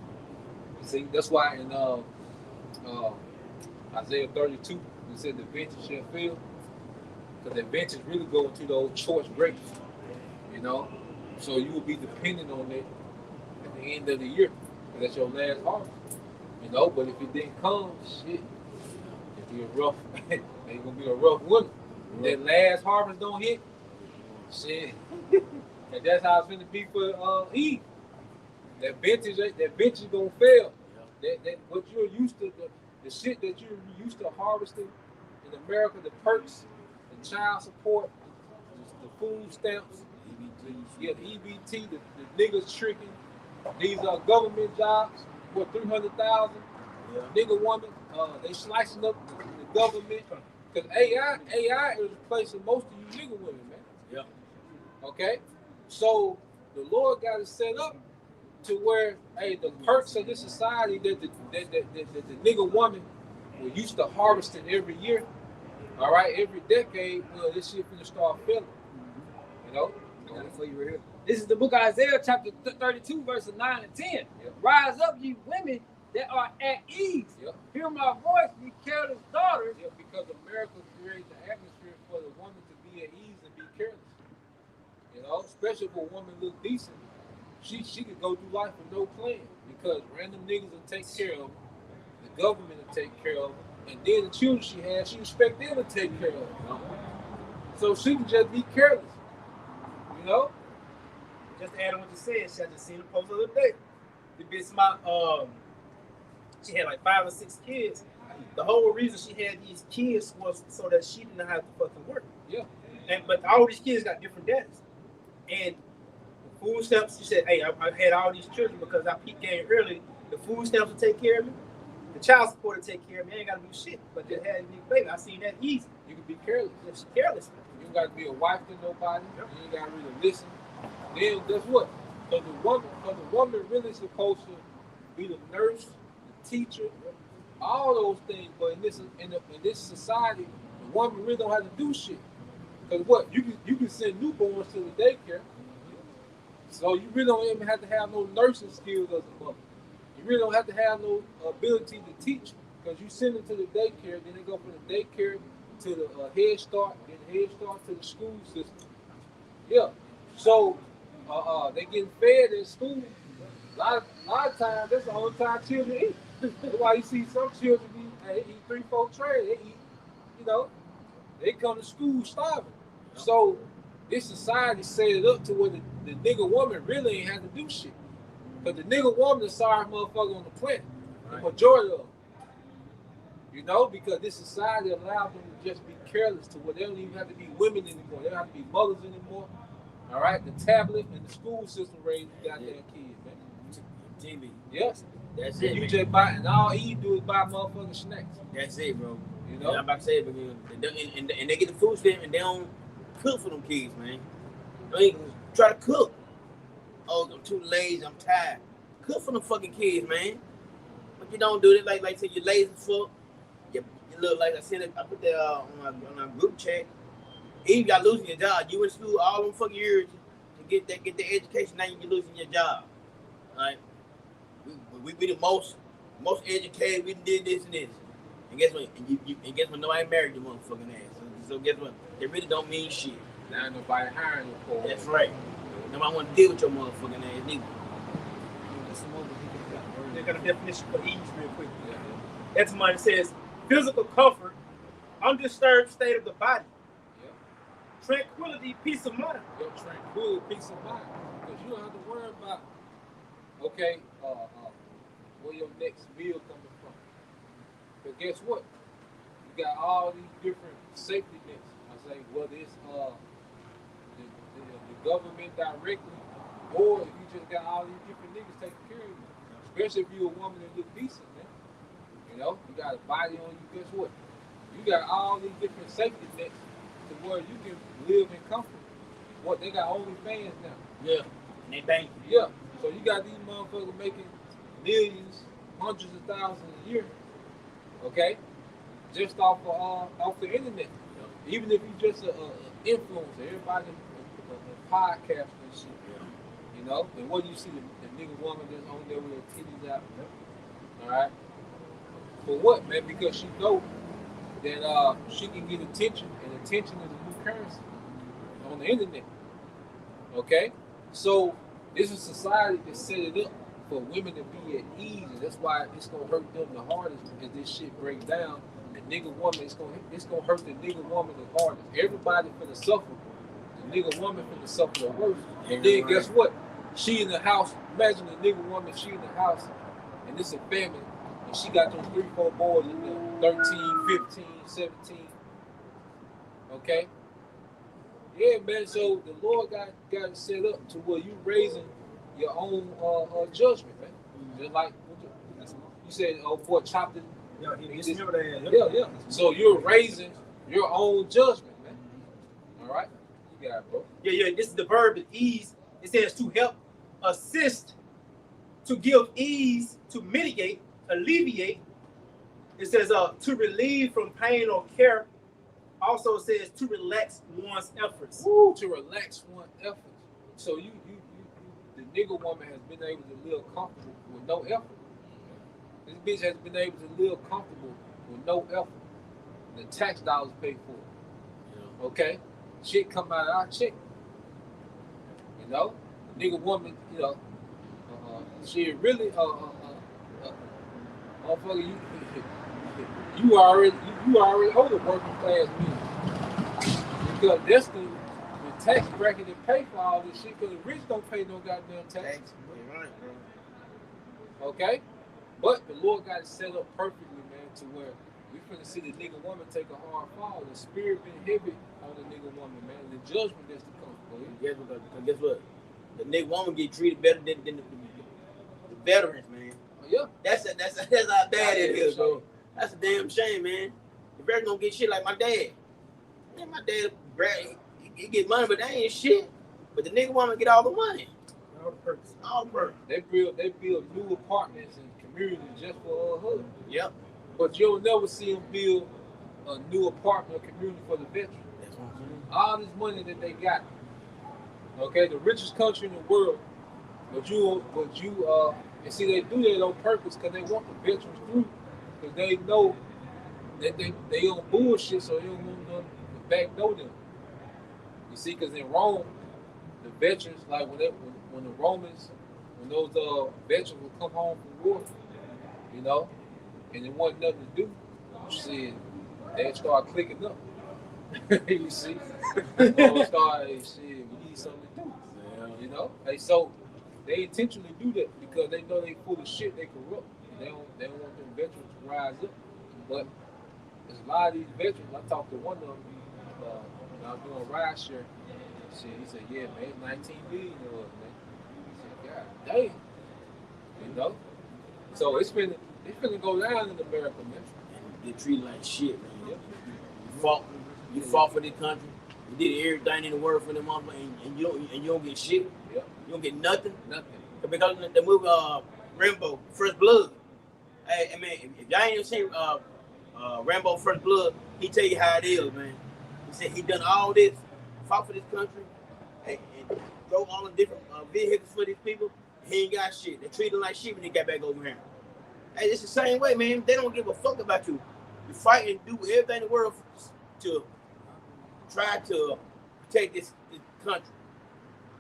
You see, that's why in Isaiah 32, it said the vintage shall fail. Because the vintage really go into those choice grapes, you know. So you will be dependent on it at the end of the year, because that's your last harvest, you know. But if it didn't come, shit, it'd be a rough, it's gonna be a rough winter. That last harvest don't hit, shit. And that's how it's gonna be for Eve. That vintage gonna fail. That what you're used to, the shit that you're used to harvesting in America, the perks, the child support, the food stamps, the EBT, the niggas tricking. These are government jobs for 300,000. Nigga woman, they slicing up the government. Because AI is replacing most of you nigga women, man. Yeah. Okay? So the Lord got it set up to where, hey, the perks of this society that the nigga woman were used to harvesting every year, all right, every decade, well, this shit finna start failing. You know? I got it for you right here. This is the book of Isaiah, chapter 32, verses 9 and 10. Yep. Rise up, ye women that are at ease. Yep. Hear my voice, ye careless daughters. Yeah, because America created the atmosphere for the woman to be at ease and be careless. You know, especially if a woman look decent, she could go through life with no plan, because random niggas will take care of her, the government will take care of her, and then the children she has, she expect them to take care of her. So she can just be careless. You know? Just to add on what you said, she had just seen the post the other day. The bitch, she had like 5 or 6 kids. The whole reason she had these kids was so that she didn't have to fucking work. Yeah. But all these kids got different daddies. And the food stamps, she said, hey, I had all these children because I peaked game early. The food stamps will take care of me. The child support will take care of me. I ain't got to do shit. But just had a big baby. I seen that easy. You can be careless. If she careless. You ain't got to be a wife to nobody. Yep. You ain't got to really listen. Then guess what? Because the woman really supposed to be the nurse, the teacher, all those things. But in this society, the woman really don't have to do shit. Because what? You can send newborns to the daycare. So you really don't even have to have no nursing skills as a mother. You really don't have to have no ability to teach, because you send them to the daycare, then they go from the daycare to the Head Start, then the Head Start to the school system. Yeah. So they getting fed in school. A lot of times, that's the only time children eat. That's why you see some children eat 3-4 trays. They eat, you know, they come to school starving. So this society set it up to where the nigga woman really ain't had to do shit. Because the nigga woman is the sorry motherfucker on the planet. The majority of them. You know, because this society allows them to just be careless to where they don't even have to be women anymore. They don't have to be mothers anymore. All right, the tablet and the school system raised the goddamn kids, man. TV. Yes. That's it. You Man. just buy, and all you do is buy motherfucking snacks. That's it, bro. You Yeah, know? I'm about to say it again. And they get the food stamp and they don't cook for them kids, man. They ain't try to cook. Oh, I'm too lazy. I'm tired. Cook for them fucking kids, man. But you don't do it like say you're lazy fuck. You look like I said. I put that on our group chat. Even y'all losing your job. You in school all them fucking years to get the education. Now you losing your job. All right. We the most educated. We did this and this. And guess what? And guess what? Nobody married your motherfucking ass. So guess what? It really don't mean shit. Now nobody hiring you for it. That's right. Nobody want to deal with your motherfucking ass neither. They got a definition for ease real quick. Yeah. That's mine. It says physical comfort, undisturbed state of the body, Yeah. tranquility, peace of mind. Your tranquil, peace of mind. Because you don't have to worry about, okay, where your next meal coming from. But guess what? You got all these different safety nets. I say, whether it's the government directly, or if you just got all these different niggas taking care of you. Especially if you're a woman that look decent, man. You know, you got a body on you. Guess what? You got all these different safety nets to where you can live in comfort. What, they got OnlyFans now. Yeah. And they bank. Yeah. So you got these motherfuckers making millions, hundreds of thousands a year. Okay? Just off the internet. Even if you just an influencer, everybody a podcast and shit. You know? And what do you see? The nigga woman that's on there with her titties out. Alright? For what, man? Because she know that she can get attention, and attention is a new currency on the internet. Okay? So this is a society that set it up for women to be at ease, and that's why it's gonna hurt them the hardest as this shit breaks down. The nigga woman, it's gonna hurt the nigga woman the hardest. Everybody finna suffer. The nigga woman finna suffer the worst. And then guess what? She in the house. Imagine the nigga woman, she in the house, and it's a family, and she got those 3-4 boys in there, 13, 15, 17. Okay? Yeah, man. So the Lord got it set up to where you raising your own judgment, man. Just like you said, boy, chopped it. Yeah, he remember that. Yeah. So you're raising your own judgment, man. All right, you got it, bro. Yeah. This is the verb ease. It says to help, assist, to give ease, to mitigate, alleviate. It says to relieve from pain or care. Also says to relax one's efforts. Woo, to relax one's efforts. So you the nigga woman has been able to live comfortable with no effort. This bitch has been able to live comfortable with no effort. The tax dollars paid for it. Yeah. Okay? Shit come out of our check. You know? The nigga woman, you know, she really, motherfucker, you already owe the working class men. Because that's the tax bracket that pay for all this shit, because the rich don't pay no goddamn tax. Right, bro. Okay? But the Lord got it set up perfectly, man, to where we finna see the nigga woman take a hard fall. The spirit been heavy on the nigga woman, man. The judgment that's to come. Guess what? The nigga woman get treated better than the veterans, man. Oh, yeah. That's how bad it is, bro. That's a damn shame, man. The veterans don't get shit like my dad. Man, my dad, he get money, but that ain't shit. But the nigga woman get all the money. All the purpose. All the purpose. They build new apartments and communities just for her. Yep. But you'll never see them build a new apartment or community for the veterans. That's what I'm saying. All this money that they got. Okay, the richest country in the world. But you and see, they do that on purpose because they want the veterans through. Because they know that they on bullshit, so they don't want them to backdoor them. You see, because in Rome, the veterans, like when the Romans, when those veterans would come home from war, you know, and there wasn't nothing to do, shit, they'd start clicking up. You see? Start, hey, shit, we need something to do. Yeah. You know? Hey, so they intentionally do that because they know they full of shit, they corrupt. They don't want them veterans to rise up. But There's a lot of these veterans. I talked to one of them when I was doing ride share. Shit, he said, yeah, man, 19 million it was, man. I said, God damn. You know? So it's finna go down in America, man. They treated like shit, man. Yep. You fought for this country. You did everything in the world for them, and you don't get shit. Yep. You don't get nothing. Nothing. Because the movie Rambo First Blood. Hey, I mean, if y'all ain't seen Rambo First Blood, he tell you how it is, man. He said he done all this, fought for this country, and drove all the different vehicles for these people. He ain't got shit. They treat him like shit when they got back over here. Hey, it's the same way, man. They don't give a fuck about you. You fight and do everything in the world to try to protect this country.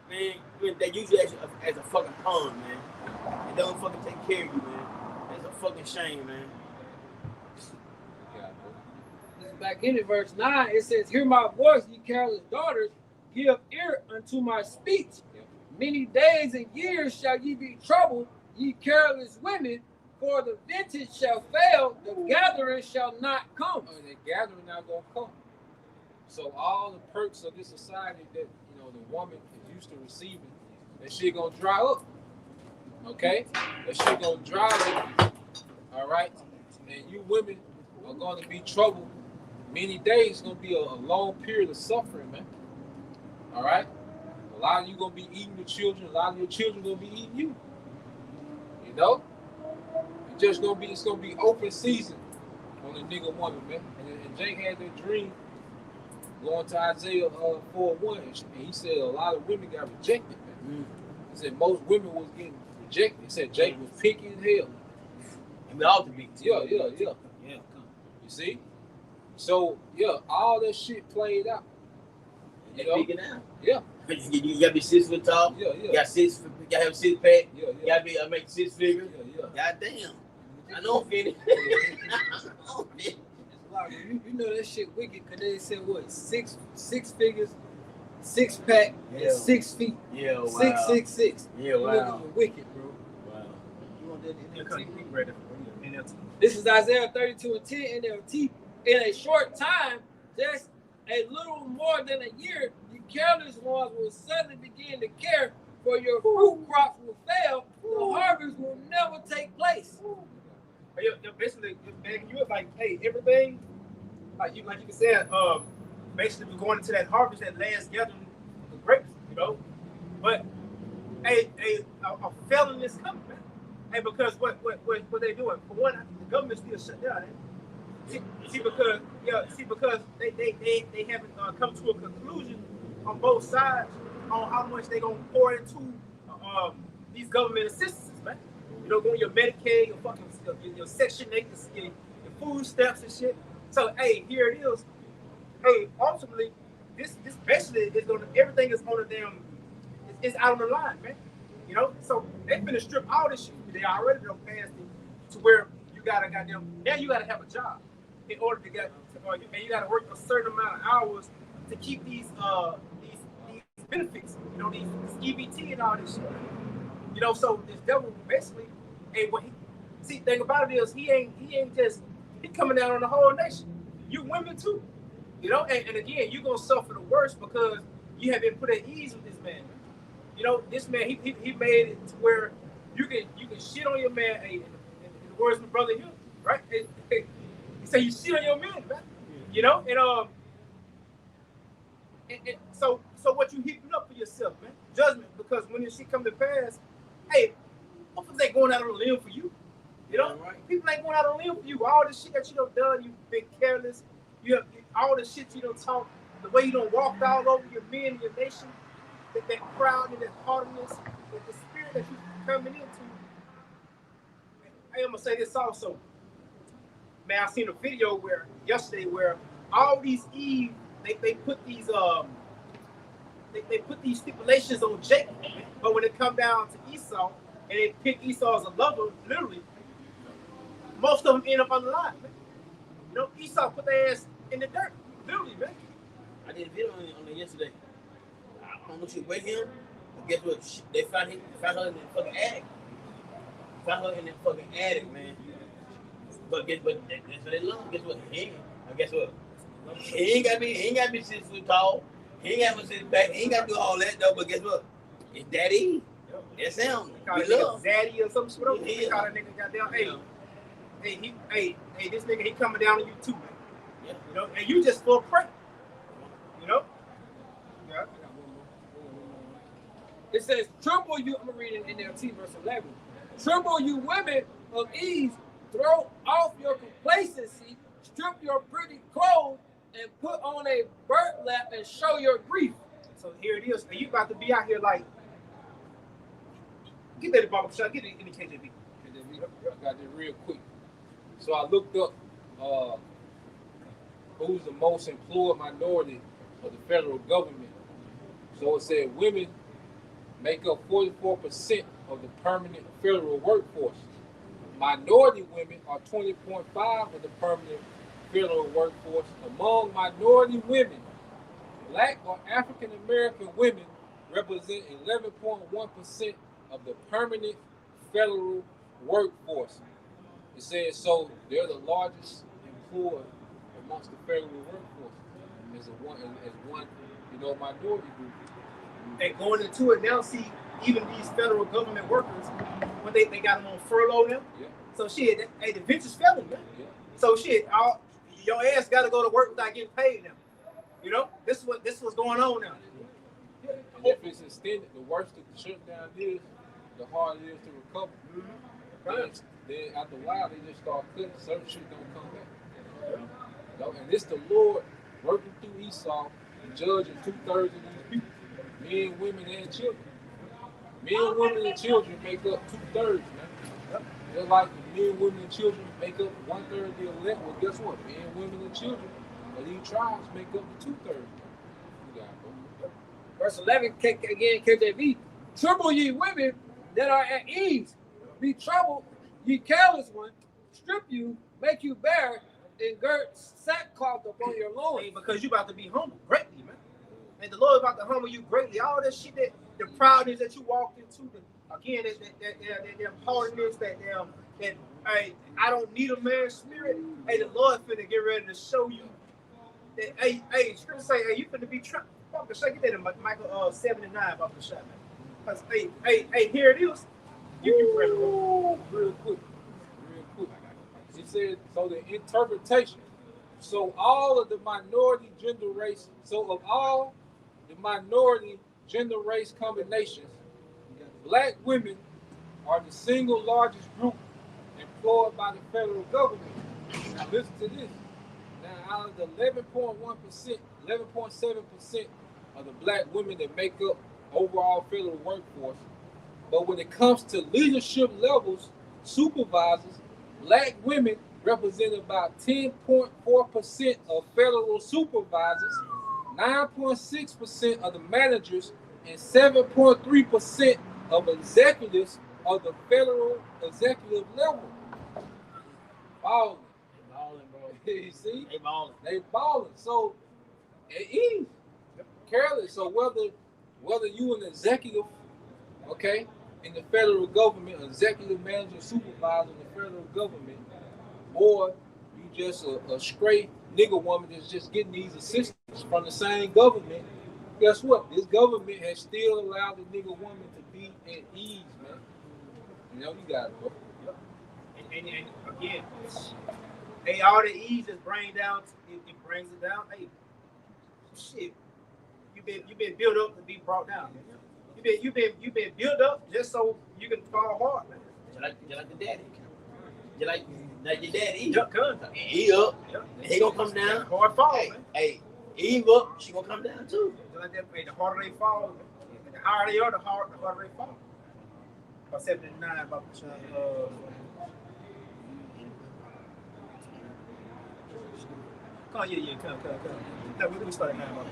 Man, they use you as a fucking pawn, man. They don't fucking take care of you, man. It's a fucking shame, man. Yeah, This is back in it, verse 9. It says, hear my voice, ye careless daughters, give ear unto my speech. Yep. Many days and years shall ye be troubled, ye careless women, for the vintage shall fail, the gathering shall not come. Oh, the gathering not gonna come. So all the perks of this society that the woman is used to receiving, that shit gonna dry up. Okay, that shit gonna dry up. All right, and you women are gonna be troubled. Many days. It's gonna be a long period of suffering, man. All right, a lot of you gonna be eating your children. A lot of your children gonna be eating you. You know. It's gonna be open season on the nigga woman, man. And Jake had that dream going to Isaiah 4:1, and he said a lot of women got rejected, man. He said most women was getting rejected. He said Jake was picky as hell. And we all to be. Yeah. Yeah. You see? So yeah, all that shit played out. They You know? figure it out. Yeah. You gotta be 6 foot tall. Yeah. You gotta have 6 pack. Yeah. You gotta be make 6 figures. Yeah. Goddamn. I know I'm finished. You know that shit wicked because they said what six figures, 6 pack, and 6 feet. Yeah, wow. 666. Yeah, You wow. looking wicked, bro. Wow. You want that NLT? Ready. This is Isaiah 32:10 NLT. In a short time, just a little more than a year, you careless ones will suddenly begin to care, for your fruit crops will fail, the harvest will never take place. You're basically begging you like, hey, everything, like you said, basically we're going into that harvest, that last gathering of grapes, But a felon is coming, man. Hey, because what they doing? For one, the government still shut down. See, because they haven't come to a conclusion on both sides on how much they're gonna pour into these government assistances, man. Going your Medicaid, your fucking your Section 8, your food stamps and shit. So hey, here it is. Hey, ultimately, this basically is gonna everything is on the damn is out on the line, man. So they finna strip all this shit. They already done passed it to where you gotta now you gotta have a job in order to get and you gotta work a certain amount of hours to keep these benefits, these EBT and all this shit. So this devil basically, hey, thing about it is he ain't just coming down on the whole nation. You women too, and again you're gonna suffer the worst because you have been put at ease with this man. This man he made it to where you can shit on your man. Hey, in the words of my brother Hill, right? He said you shit on your man, man. And so what you heaping up for yourself, man? Judgment, because when this shit come to pass, hey, motherfuckers ain't going out on a limb for you. Right. People ain't going out on a limb for you. All the shit that you done done, you've been careless. You have all the shit you done talk, the way you done walked all over your men and your nation, that crowd and that hardness, the spirit that you coming into. I'm gonna say this also. Man, I seen a video yesterday where all these Eve they put these they put these stipulations on Jacob, but when it come down to Esau and they pick Esau as a lover, literally, most of them end up on the line, man. Esau put their ass in the dirt, literally, man. I did a video on it yesterday. I don't know if she with him, but guess what? They found her in the fucking attic. Found her in that fucking attic, man. But that's what they love. Guess what? He Now guess what? He ain't got to be 6 foot tall. He ain't got to sit back. He ain't got to do all that though. But guess what? It's Daddy. It's him. Call We that nigga love. Zaddy or some shit. Yeah. He call that nigga goddamn. Hey, this nigga, he coming down on you too, man. Yeah. You know, and you just for prey. You know. Yeah. It says, "Tremble, you." I'm reading NLT verse 11. "Tremble, you women of ease. Throw off your complacency. Strip your pretty clothes and put on a burlap and show your grief." So here it is, and you about to be out here like, get that barber shop, get it in the KJV. I got it real quick. So I looked up who's the most employed minority of the federal government. So it said women make up 44% of the permanent federal workforce. Minority women are 20.5% of the permanent federal workforce. Among minority women, Black or African American women represent 11.1% of the permanent federal workforce. It says so they're the largest employer amongst the federal workforce as one minority group. And going into it now, see, even these federal government workers, when they got them on furlough now. Yeah. So shit, hey, the venture's failing, man. Yeah. So shit, your ass got to go to work without getting paid now. You know, this is what's going on now. And if it's extended, the worse the shutdown is, the harder it is to recover. Then after a while, they just start cutting. Certain shit don't come back. And it's the Lord working through Esau and judging 2/3 of these people, men, women, and children. Men, women, and children make up 2/3, man. Just like the men, women, and children make up 1/3 of the elect. Well, guess what? Men, women, and children of these tribes make up the 2/3. You got it, bro. Verse 11, again, KJV. "Tremble, ye women that are at ease. Be troubled, ye careless one. Strip you, make you bare, and gird sackcloth upon your loins." Hey, because you about to be humbled greatly, man. And the Lord about to humble you greatly. All that shit, that the proudness that you walked into, that hardness, that hey, I don't need a man's spirit. Hey, the Lord finna get ready to show you that. Hey, scripture say, hey, you finna be trapped. Get that in Michael 7:9 about the shot, man. Cause hey, here it is. You ready, bro? Real quick. He said, so the interpretation. So all of the minority gender race, so of all the minority gender race combinations, Black women are the single largest group employed by the federal government. Now listen to this. Now out of the 11.1%, 11.7% of the Black women that make up overall federal workforce, but when it comes to leadership levels, supervisors, Black women represent about 10.4% of federal supervisors, 9.6% of the managers, and 7.3% of executives of the federal executive level. Balling, bro. You see? They balling. So at ease, careless. So whether you an executive, okay, in the federal government, executive manager, supervisor in the federal government, or you just a straight nigga woman that's just getting these assistance from the same government, guess what? This government has still allowed the nigga woman to be at ease, man. You know, you got it, bro. And again, hey, all the ease is bring down. It brings it down. Hey, shit, you been built up to be brought down. Man. You been built up just so you can fall hard, man. Just like the daddy. Just like your daddy. He up. And he gonna come down. Hard fall, man. Hey, Eve up. She gonna come down too. Just like that, the harder they fall, the higher they are, the harder they fall. 79 about the come on, yeah, come. No, we start at 9 about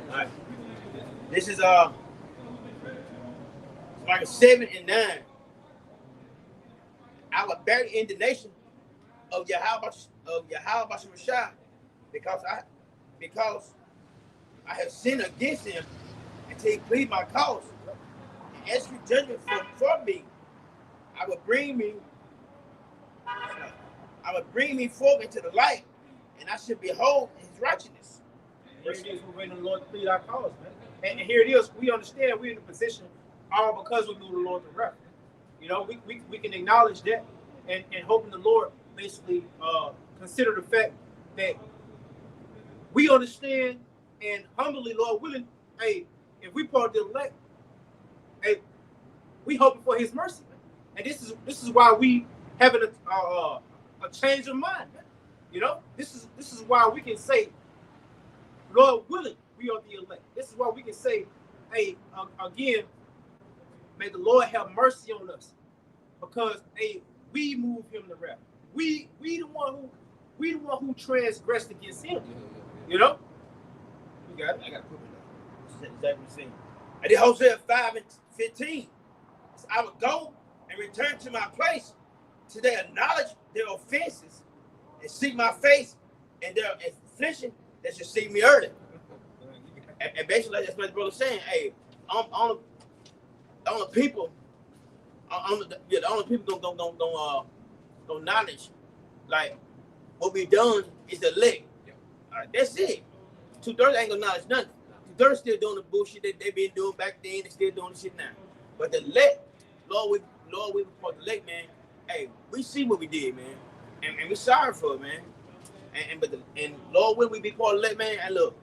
Alright. This is like a 7 and 9. I would bury in the nation of Yahweh Shah because I have sinned against him until he plead my cause and ask for judgment from me. I would bring me forth into the light, and I should behold his righteousness. Here it is, we're waiting on the Lord to plead our cause, man. And here it is, we understand we're in a position all because we knew the Lord to rest. You know, we can acknowledge that and hoping the Lord basically consider the fact that we understand and humbly, Lord willing, hey, if we part of the elect, hey, we hoping for his mercy, man. And this is why we having a change of mind, man. You know, this is why we can say, Lord willing, we are the elect. This is why we can say, hey, again, may the Lord have mercy on us, because hey, we move him to wrath. We the one who transgressed against him. You know, You got it. I got to put it up. This is exactly what I'm saying. I did Hosea 5:15. So I would go and return to my place till they acknowledge their offenses and seek my face, and their affliction that should see me early. And basically, that's what the brother's saying. Hey, on the people, the only people don't knowledge like what we done is the elect. That's it. 2/3 ain't gonna knowledge nothing. 2/3 still doing the bullshit that they been doing back then. They still doing the shit now. But the elect, Lord, we report the elect, man. Hey, we see what we did, man, and we sorry for it, man. And Lord, when we be part of the elect, man, and look,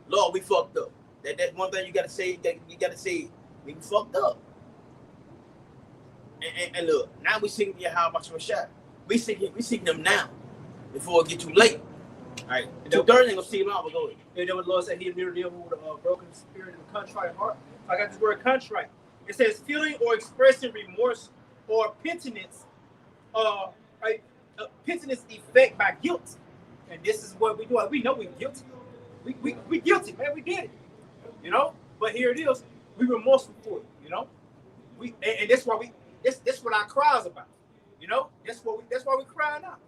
Lord, we fucked up. That's one thing you gotta say. That you gotta say, we fucked up. And look, now we seeking Yahweh about some shot. We seeking them now before it get too late. All right, 2/3 ain't gonna see him out, but go ahead. you know what the Lord said, he near deal with a broken spirit and a contrite heart. I got this word contrite. It says feeling or expressing remorse or penitence, penitence effect by guilt. And this is what we do. We know we're guilty. We guilty, man. We did it. You know? But here it is. We remorseful for it, you know? And that's why that's what our cry is about. You know? That's why we're crying out.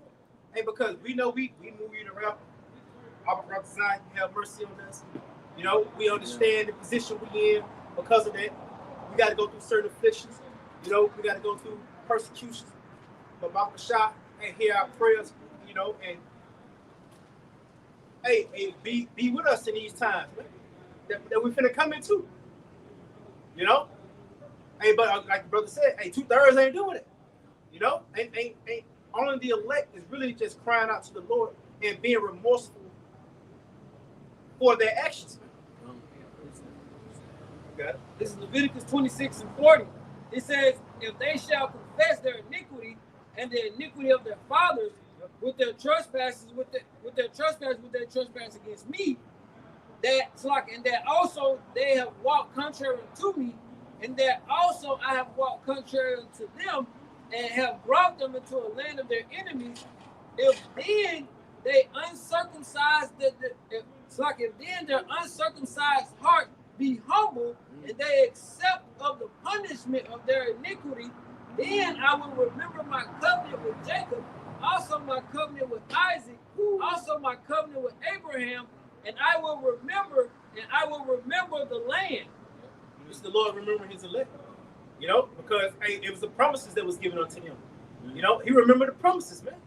Hey, because we know we move in around. Our brother Zion, have mercy on us. You know, we understand the position we in because of that. We got to go through certain afflictions. You know, we got to go through persecutions. But Mama Shah and hear our prayers, you know, and hey, be with us in these times, man, that we finna come into. You know? Hey, but like the brother said, hey, 2/3 ain't doing it. You know? Ain't only the elect is really just crying out to the Lord and being remorseful for their actions. Okay. This is Leviticus 26:40. It says, if they shall confess their iniquity and the iniquity of their fathers with their trespasses, with their trespass against me, that's like, and that also they have walked contrary to me, and that also I have walked contrary to them, and have brought them into a land of their enemies. If then they uncircumcised, it's like if then their uncircumcised heart be humble, and they accept of the punishment of their iniquity, then I will remember my covenant with Jacob, also my covenant with Isaac, also my covenant with Abraham, and I will remember the land. It's the Lord remembering his elect. You know, because hey, it was the promises that was given unto him. You know, he remembered the promises, man.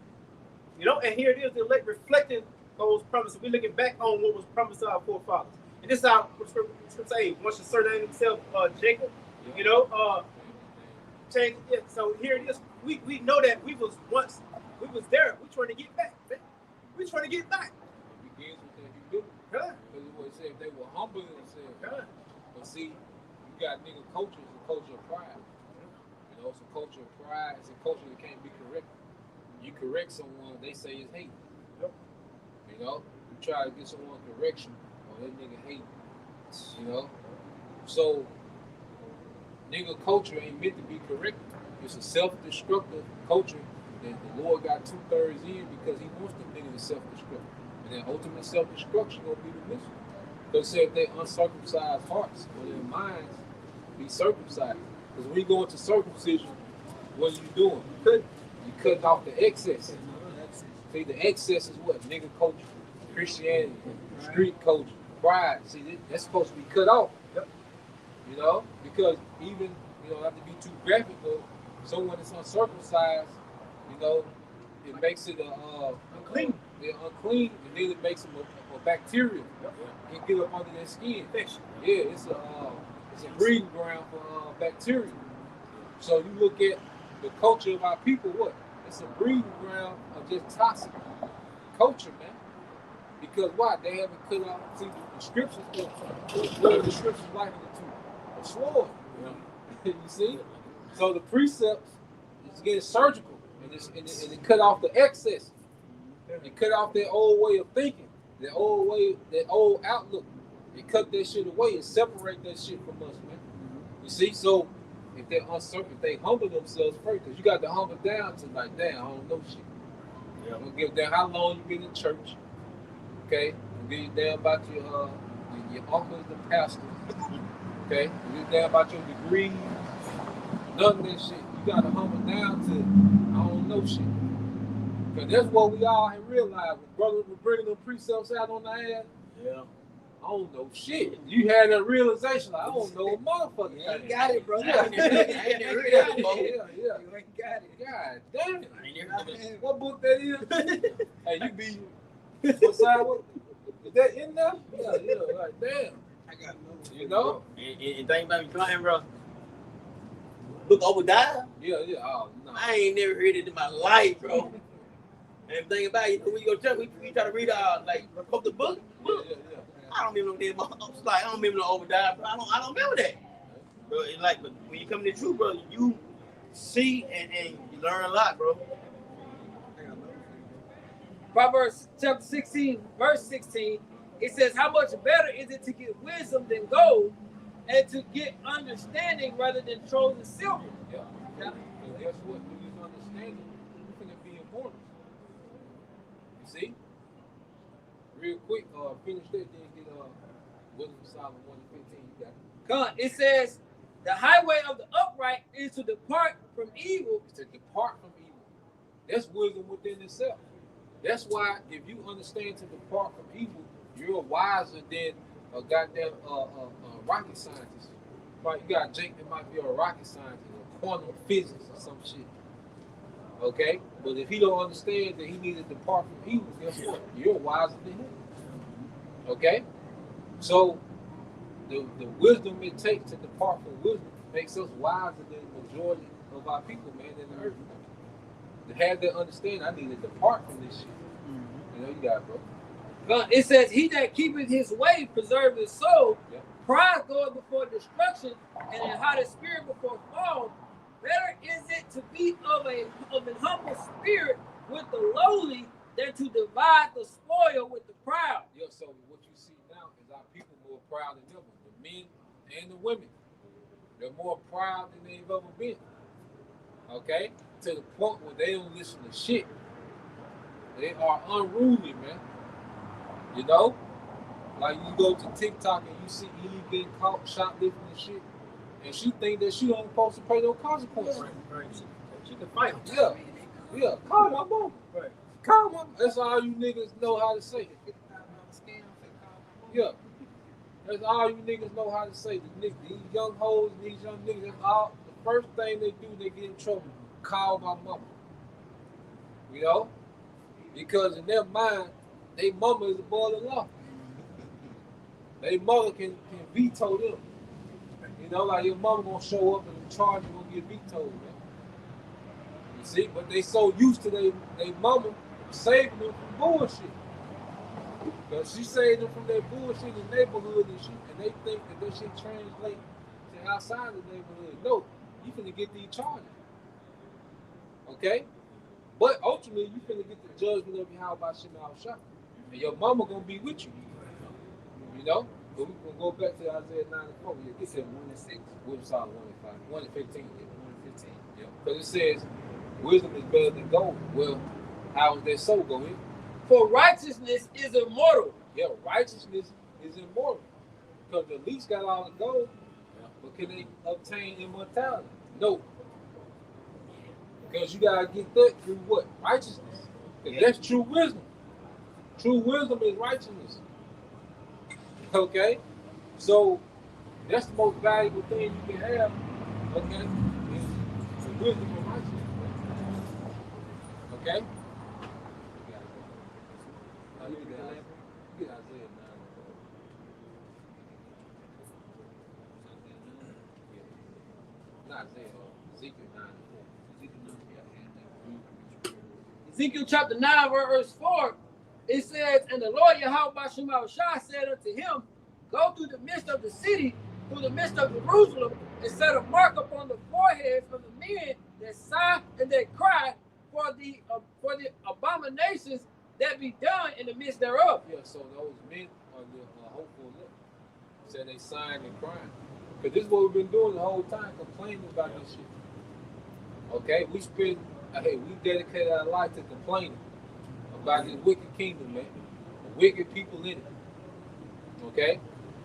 You know, and here it is, the elect reflecting those promises. We're looking back on what was promised to our forefathers. And this is how say once you surname himself Jacob, you know, change it. So here it is. We know that we was there. We're trying to get back, man. We're trying to get back. It begins with that humility. God. Because what it said, if they were humble themselves. God. But see, you got nigga culture, it's a culture of pride. You know, it's a culture of pride. It's a culture that can't be corrected. You correct someone, they say it's hate. Yep. You know, you try to get someone correction, or that nigga hate. You know, so nigga culture ain't meant to be corrected. It's a self-destructive culture that the Lord got 2/3 in because He wants them niggas to self-destruct, and then ultimate self-destruction gonna be the mission. Because say if they uncircumcised hearts or their minds be circumcised, because when you go into circumcision, what are you doing? You cutting off the excess. See, the excess is what? Nigga culture, Christianity, street culture, pride. See, that's supposed to be cut off. Yep. You know, because even, you know, not to be too graphic though, someone that's uncircumcised, you know, it makes it unclean. They're unclean, and then it makes them a bacteria. Can get up under their skin. Yeah, it's a breeding ground for bacteria. So you look at the culture of our people, what? It's a breeding ground of just toxic culture, man. Because why? They haven't cut out, see, the scriptures, what are the scriptures likened it to? A sword. You see? So the precepts is getting surgical, and it cut off the excess. It cut off their old way of thinking, their old outlook. It cut that shit away and separate that shit from us, man. You see? So if they're uncertain, if they humble themselves first, because you got to humble down to like, damn, I don't know shit. Yeah. I'm gonna give a damn how long you been in church. Okay? I'm gonna give a damn about your uncle is the pastor. Okay? I'm gonna give a damn about your degree. None of that shit. You gotta humble down to I don't know shit. Because that's what we all have realized. When brothers were bringing them precepts out on the ass. Yeah. I don't know shit. You had that realization, like, I don't know a motherfucker. You ain't got it, bro. Yeah. You ain't got it. God damn it. What book that is? Hey, you be what side? Is that in there? Yeah, like damn. I got no. You know? And think about me crying, bro. Look, Obadiah. Yeah. Oh no. I ain't never heard it in my life, bro. And think about it, when you go to church, we try to read like the book. Yeah. I don't even know them. I don't remember no Obadiah, bro. I don't remember that. Bro, it's like, but when you come to the truth, bro, you see and you learn a lot, bro. Proverbs chapter 16, verse 16, it says, how much better is it to get wisdom than gold and to get understanding rather than chosen silver? Yeah. And guess what? When you understand it, you're going to be immortal. You see? Real quick, finish that, then get Wisdom of Solomon 1:15. You got it. God, it says, the highway of the upright is to depart from evil. It's to depart from evil. That's wisdom within itself. That's why if you understand to depart from evil, you're wiser than a goddamn rocket scientist. Right? You got Jake that might be a rocket scientist or quantum physics or some shit. Okay? But if he don't understand that he needs to depart from evil, guess what? You're wiser than him. Okay? So the wisdom it takes to depart from wisdom makes us wiser than the majority of our people, man, in the earth. To have that understanding, I need to depart from this shit. You know, you got it, bro. God, it says, he that keepeth his way preserve his soul. Yeah. Pride goeth before destruction, and a haughty spirit before fall. Better is it to be of an humble spirit with the lowly than to divide the spoil with the proud. Yeah, so what you see now is our people more proud than ever. The men and the women. They're more proud than they've ever been. Okay? To the point where they don't listen to shit. They are unruly, man. You know? Like you go to TikTok and you see Eve getting caught shoplifting and shit. And she think that she ain't supposed to pay no consequences. Right. She can fight him. Yeah. Call my mom. Right. Call my mom. That's all you niggas know how to say. Yeah. That's all you niggas know how to say. These young hoes, these young niggas, that's all. The first thing they do, they get in trouble. Call my mama. You know? Because in their mind, their mama is above the law. Their mother can veto them. You know, like your mama gonna show up and the charge is gonna get vetoed, man. You see, but they so used to their mama saving them from bullshit. Because she saved them from that bullshit in the neighborhood and they think that shit translate to outside the neighborhood. No, you finna get these charges. Okay? But ultimately, you finna get the judgment of your house by Shemal Shah. And your mama gonna be with you. You know? But we can go back to Isaiah 9:4. Yeah, get that 1:6. Wisdom Solomon 1:5. 1:15. Yeah, 1:15. Yeah. Because it says, wisdom is better than gold. Well, how is that so? Go ahead. For righteousness is immortal. Yeah, righteousness is immortal. Because the least got all the gold, but can they obtain immortality? No. Because you gotta get that through what? Righteousness. Because that's true wisdom. True wisdom is righteousness. Okay? So that's the most valuable thing you can have. Okay? wisdom of righteousness. Okay? Now you get Isaiah 9. Not Isaiah, Ezekiel 9. Ezekiel chapter 9, verse 4, it says, and the Lord Yahweh Bashim Shah said unto him, go through the midst of the city, through the midst of Jerusalem, and set a mark upon the foreheads of the men that sigh and that cry for the abominations that be done in the midst thereof. Yeah, so those men are the hopeful look. Said they sighing and crying. Because this is what we've been doing the whole time, complaining about this shit. Okay, we dedicated our life to complaining about this wicked kingdom, man. The wicked people in it. Okay?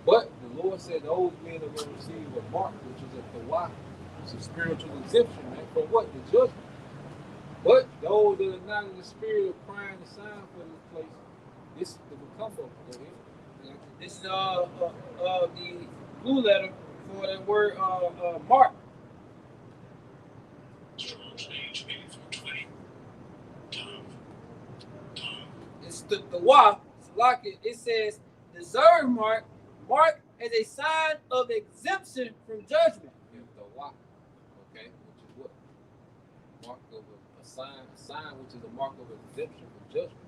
But the Lord said those men are going to receive a mark, which is a kawah. It's a spiritual exemption, man. From what? The judgment. But those that are not in the spirit of crying and sighing for this place, this is the become of it. This is the blue letter for that word mark. It's the wa. It says deserve mark as a sign of exemption from judgment. Yeah, the wa. Okay, which is what? Mark of a sign which is a mark of exemption from judgment.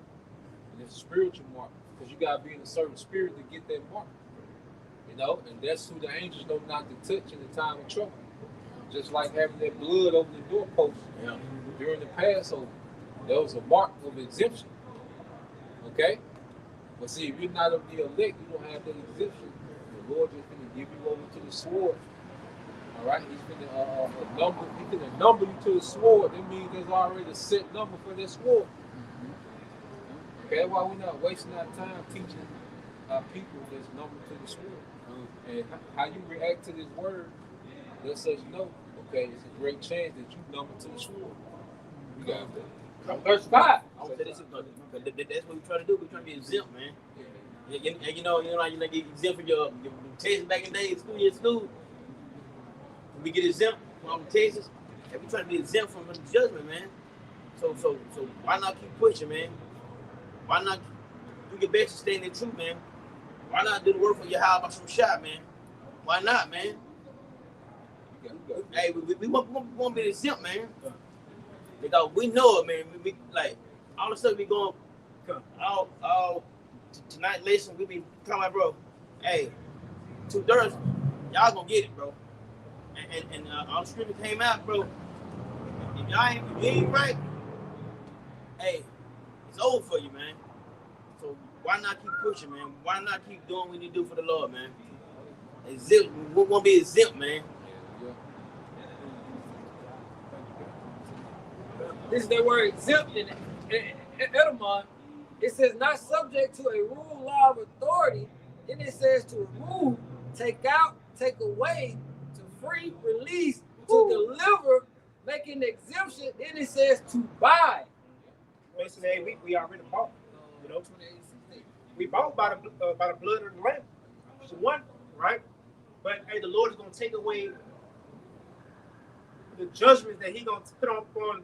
And it's a spiritual mark, because you gotta be in a certain spirit to get that mark. You know, and that's who the angels know not to touch in the time of trouble. Just like having that blood over the doorpost during the Passover. That was a mark of exemption. Okay? But see, if you're not of the elect, you don't have that exemption. The Lord is going to give you over to the sword. All right? He's going to number you to the sword. That means there's already a set number for that sword. Okay? That's why we're not wasting our time teaching our people that's numbered to the sword. And how you react to this word lets us know, okay, it's a great chance that you number to the sword. You got that. Verse 5. I would say that's what we try to do. We try to be exempt, man. And you know, you get exempt from your tests back in the day in school. We get exempt from all the tests, and we try to be exempt from the judgment, man. So why not keep pushing, man? Why not do your best to stay in the truth, man? Why not do the work for your house by some shot, man? Why not, man? Hey, we want to be exempt, man. Because we know it, man. We like all of a sudden we going all tonight lesson. We be talking about, bro. Hey, 2 Thursday, y'all gonna get it, bro. And all the scripture came out, bro. If you ain't right, hey, it's over for you, man. So why not keep pushing, man? Why not keep doing what you do for the Lord, man? Exempt, we want to be exempt, man. This is the word exempt in Edamon. It says not subject to a rule, law, of authority. Then it says to remove, take out, take away, to free, release, to deliver, making the exemption. Then it says to buy. Listen, hey, we already bought. You know, we bought by the blood of the Lamb. So one, right? But hey, the Lord is going to take away the judgments that He going to put on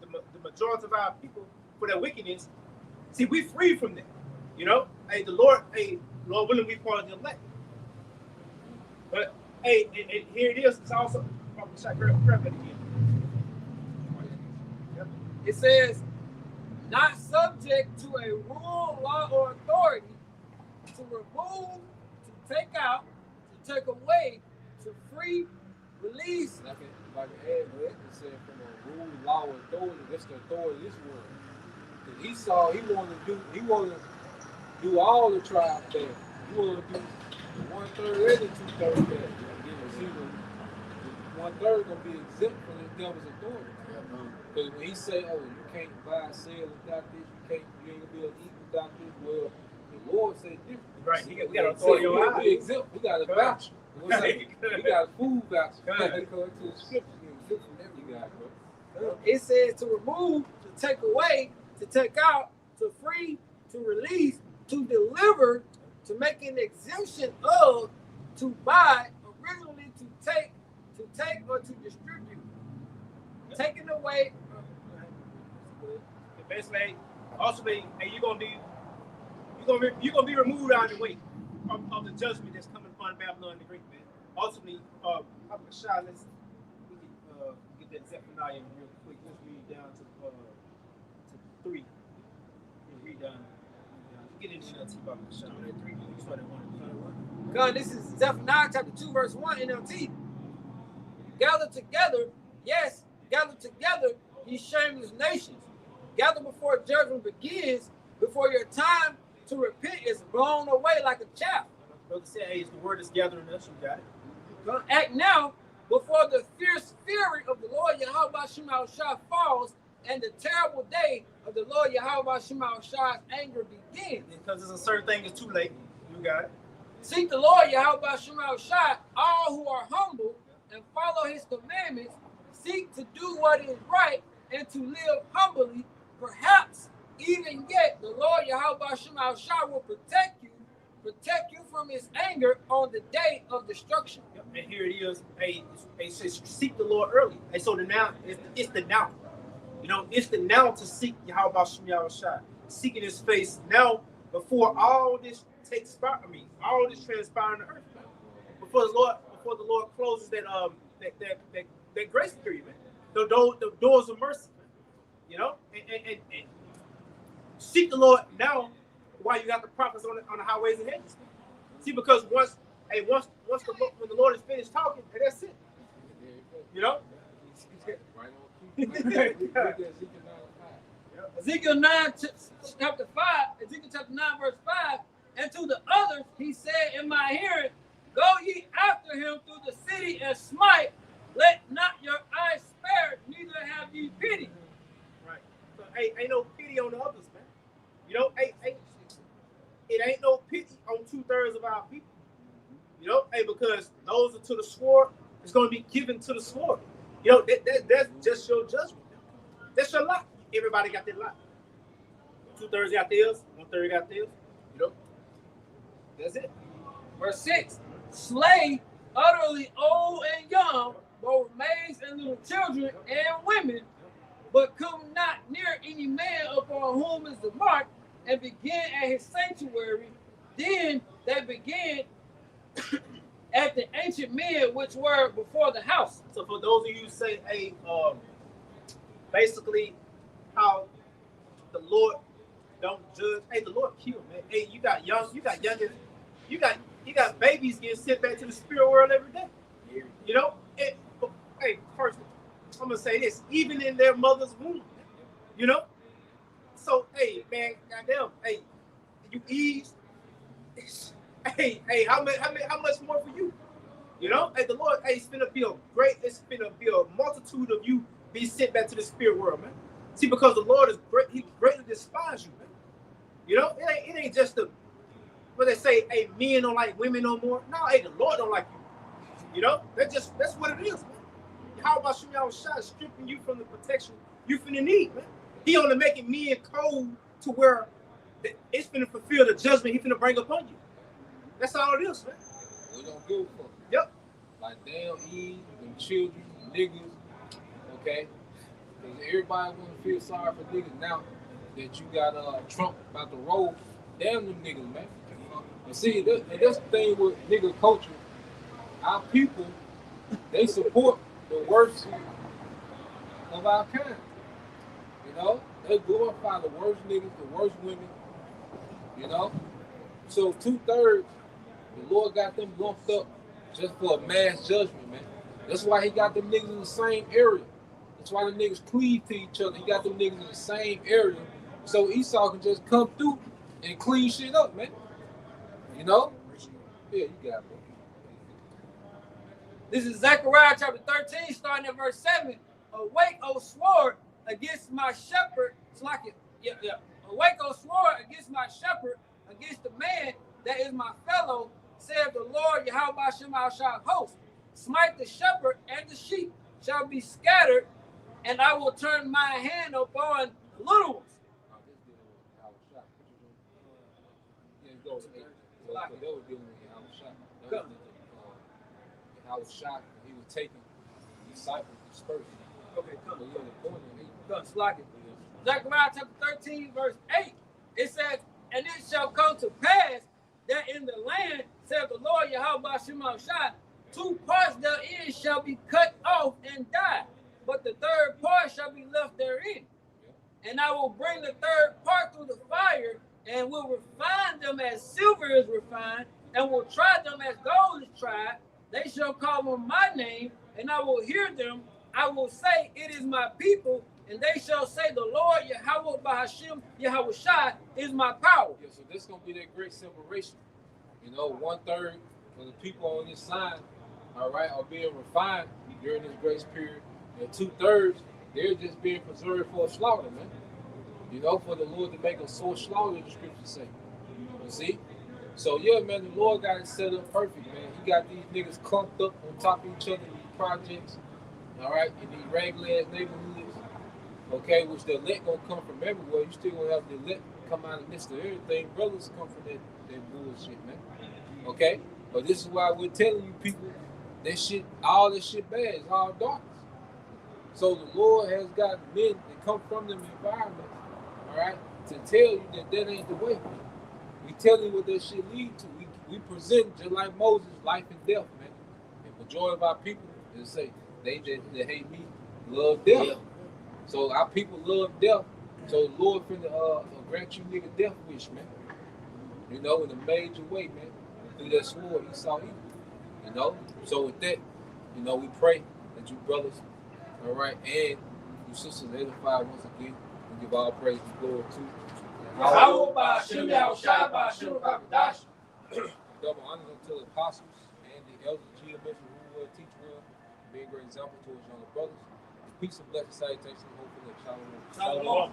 the majority of our people for their wickedness. See, we free from that. You know, hey, Lord willing, we part of the elect. But hey, and here it is. It's also it says not subject to a rule, law, or authority, to remove, to take out, to take away, to free, release. If I can add that, it said from a rule, law, or authority, that's the authority of this world. Because Esau, he wanted to do all the tribes there. He wanted to do 1/3 and the 2/3 there. See, the 1/3 gonna be exempt from the devil's authority. Because when he say, "Oh, you can't buy and sell without this, you ain't gonna be able to eat without this," well, the Lord said different. Right, we got authority on our we exempt. We got a voucher. We got a food voucher. We got to go into the scripture. We exempt from every guy, bro. It says to remove, to take away, to take out, to free, to release, to deliver, to make an exemption of, to buy, originally to take or to distribute. taken away. Basically, ultimately, hey, you're gonna be removed out of the way of the judgment that's coming upon Babylon the Great, man. Ultimately, Shah, let's get that Zephaniah real quick. Let's read down to 3. Read down. Get into that about Shah. 3. You start at 1. God, this is Zephaniah chapter 2, verse 1 NLT. Gather together, yes, gather together, ye shameless nations. Gather before judgment begins, before your time to repent is blown away like a chaff. Brother said, hey, it's the word is gathering us. You got it. Act now before the fierce fury of the Lord Yahweh Shema Shah falls and the terrible day of the Lord Yahweh Shema Shah's anger begins. Because there's a certain thing is too late. You got it. Seek the Lord Yahweh Shema Shah, all who are humble, and follow his commandments. Seek to do what is right and to live humbly. Perhaps even yet the Lord Yahweh Shema Shah will protect you from his anger on the day of destruction. Yep. And here it is. Hey, it says seek the Lord early. And so the now, it's the now. You know, it's the now to seek Yahweh Shema Shah. Seeking his face now before all this takes part. I mean, all this transpires on the earth. Before the Lord closes that grace period, man. The doors of mercy. You know, and seek the Lord now while you got the prophets on the highways and hedges. See, because once when the Lord is finished talking, and that's it. You know? Ezekiel 9, chapter 5, Ezekiel chapter 9, verse 5, and to the others he said in my hearing, go ye after him through the city and smite, let not your eyes spare, neither have ye pity. Right. So ain't no pity on the others, man. You know, it ain't no pity on 2/3 of our people. You know, because those are to the sword, it's going to be given to the sword. You know, that's just your judgment. That's your lot. Everybody got their lot. 2/3 got theirs, 1/3 got theirs. You know, that's it. Verse 6, slay utterly old and young, both maids and little children and women, but come not near any man upon whom is the mark, and begin at his sanctuary. Then they begin at the ancient men which were before the house. So for those of you who say, hey, basically how the Lord don't judge. Hey, the Lord kill, man. Hey, you got babies getting sent back to the spirit world every day. You know? Hey, first, I'm gonna say this, even in their mother's womb. You know? So, hey, man, goddamn, hey, you ease. Hey, how much more for you? You know? Hey, the Lord, hey, it's gonna be a multitude of you be sent back to the spirit world, man. See, because the Lord is great, he greatly despises you, man. You know, it ain't just what they say, hey, men don't like women no more. No, hey, the Lord don't like you. You know, that's what it is, man. How about Shema Shah stripping you from the protection you finna need, man? He only making men cold to where it's finna fulfill the judgment he finna bring upon you. That's all it is, man. We don't give a fuck. Yep. Like damn Eve, them children, niggas, okay? Because everybody gonna feel sorry for niggas now that you got Trump about to roll. Damn them niggas, man. And see, that's the thing with nigga culture. Our people, they support the worst of our kind. You know? They glorify the worst niggas, the worst women. You know? So 2/3, the Lord got them lumped up just for a mass judgment, man. That's why he got them niggas in the same area. That's why the niggas cleave to each other. He got them niggas in the same area. So Esau can just come through and clean shit up, man. You know? Yeah, you got it, bro. This is Zechariah chapter 13, starting at verse 7. Awake, O sword, against my shepherd. It's like it. Yeah. Awake, O sword, against my shepherd, against the man that is my fellow, saith the Lord Yahweh Shema Shah host. Smite the shepherd, and the sheep shall be scattered, and I will turn my hand upon the little ones. I was shocked when he was taking disciples dispersed. Okay, come. But yeah, the point is, Come, slack it. Zechariah chapter 13, verse 8. It says, and it shall come to pass that in the land, saith the Lord Yahweh Ba'ashem Shai, 2 parts therein shall be cut off and die, but the third part shall be left therein. And I will bring the third part through the fire, and will refine them as silver is refined, and will try them as gold is tried. They shall call on my name, and I will hear them. I will say, it is my people, and they shall say, the Lord Yahweh Ba'ashem Yahweh Shai is my power. yeah, so this gonna be that great separation. You know, 1/3 of the people on this side, all right, are being refined during this grace period, and 2/3 they're just being preserved for a slaughter, man. You know, for the Lord to make a sore slaughter, the scriptures say. You see? So yeah, man, the Lord got it set up perfect, man. He got these niggas clumped up on top of each other in these projects, all right, in these regular ass neighborhoods, okay, which the elect gonna come from everywhere. You still gonna have the elect come out of the midst of everything. Brothers come from that bullshit, man. Okay? But this is why we're telling you people that shit, all this shit bad, it's all darkness. So the Lord has got men that come from them environments, all right, to tell you that that ain't the way. We tell you what that shit lead to. We present just like Moses, life and death, man. And majority of our people, they say, they that hate me love death. Yeah. So our people love death. So the Lord finna grant you nigga death wish, man. You know, in a major way, man. Through that sword, he saw evil. You know? So with that, you know, we pray that you brothers, all right, and you sisters edify once again. We give all praise and glory to Yahweh Ba'ashem Shai Ba'ashem Rakadash. Double honors unto the apostles and the elders, GMS, who will teach well, be a great example to his younger brothers. Peace and blessed salutation, hopefully, shalom. Shalom.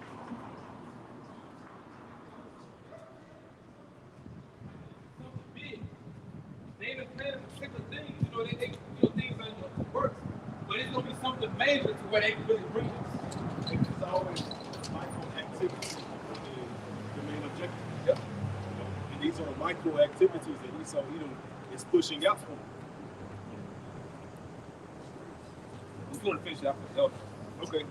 They ain't a plan of particular things, you know, things are in the works, but it's gonna be something major to where they can really bring us. It's always micro activities the main objective. Yep. You know, and these are micro activities that Esau Edom is pushing out for. We're gonna finish that for the Okay.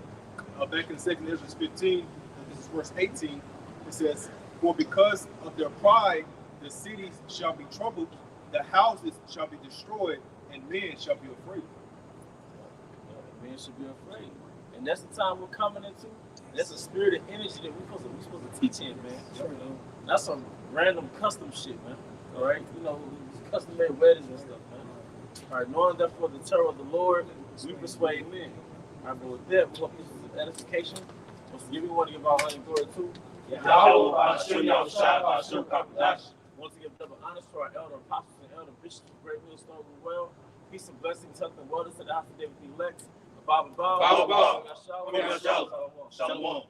Back in 2nd Ezra 15, this is verse 18, it says, for because of their pride, the cities shall be troubled, the houses shall be destroyed, and men shall be afraid. Men should be afraid. And that's the time we're coming into. That's a spirit of energy that we're supposed to teach in, man. You know, that's some random custom shit, man. All right? You know, custom-made weddings and stuff, man. All right, knowing therefore the terror of the Lord, we persuade men. All right, but with that, we want this edification. Once again, we want to give our honor and glory to Yahweh Ba'ashem Shai Ba'ashem Rakadash. Want to give double honors to our elder apostles and elder bishops of Great Millstone Well. Peace and blessings, health and wellness to the house of David the elect. Bob and Bob. Bob and Bob. Shalom. Shalom.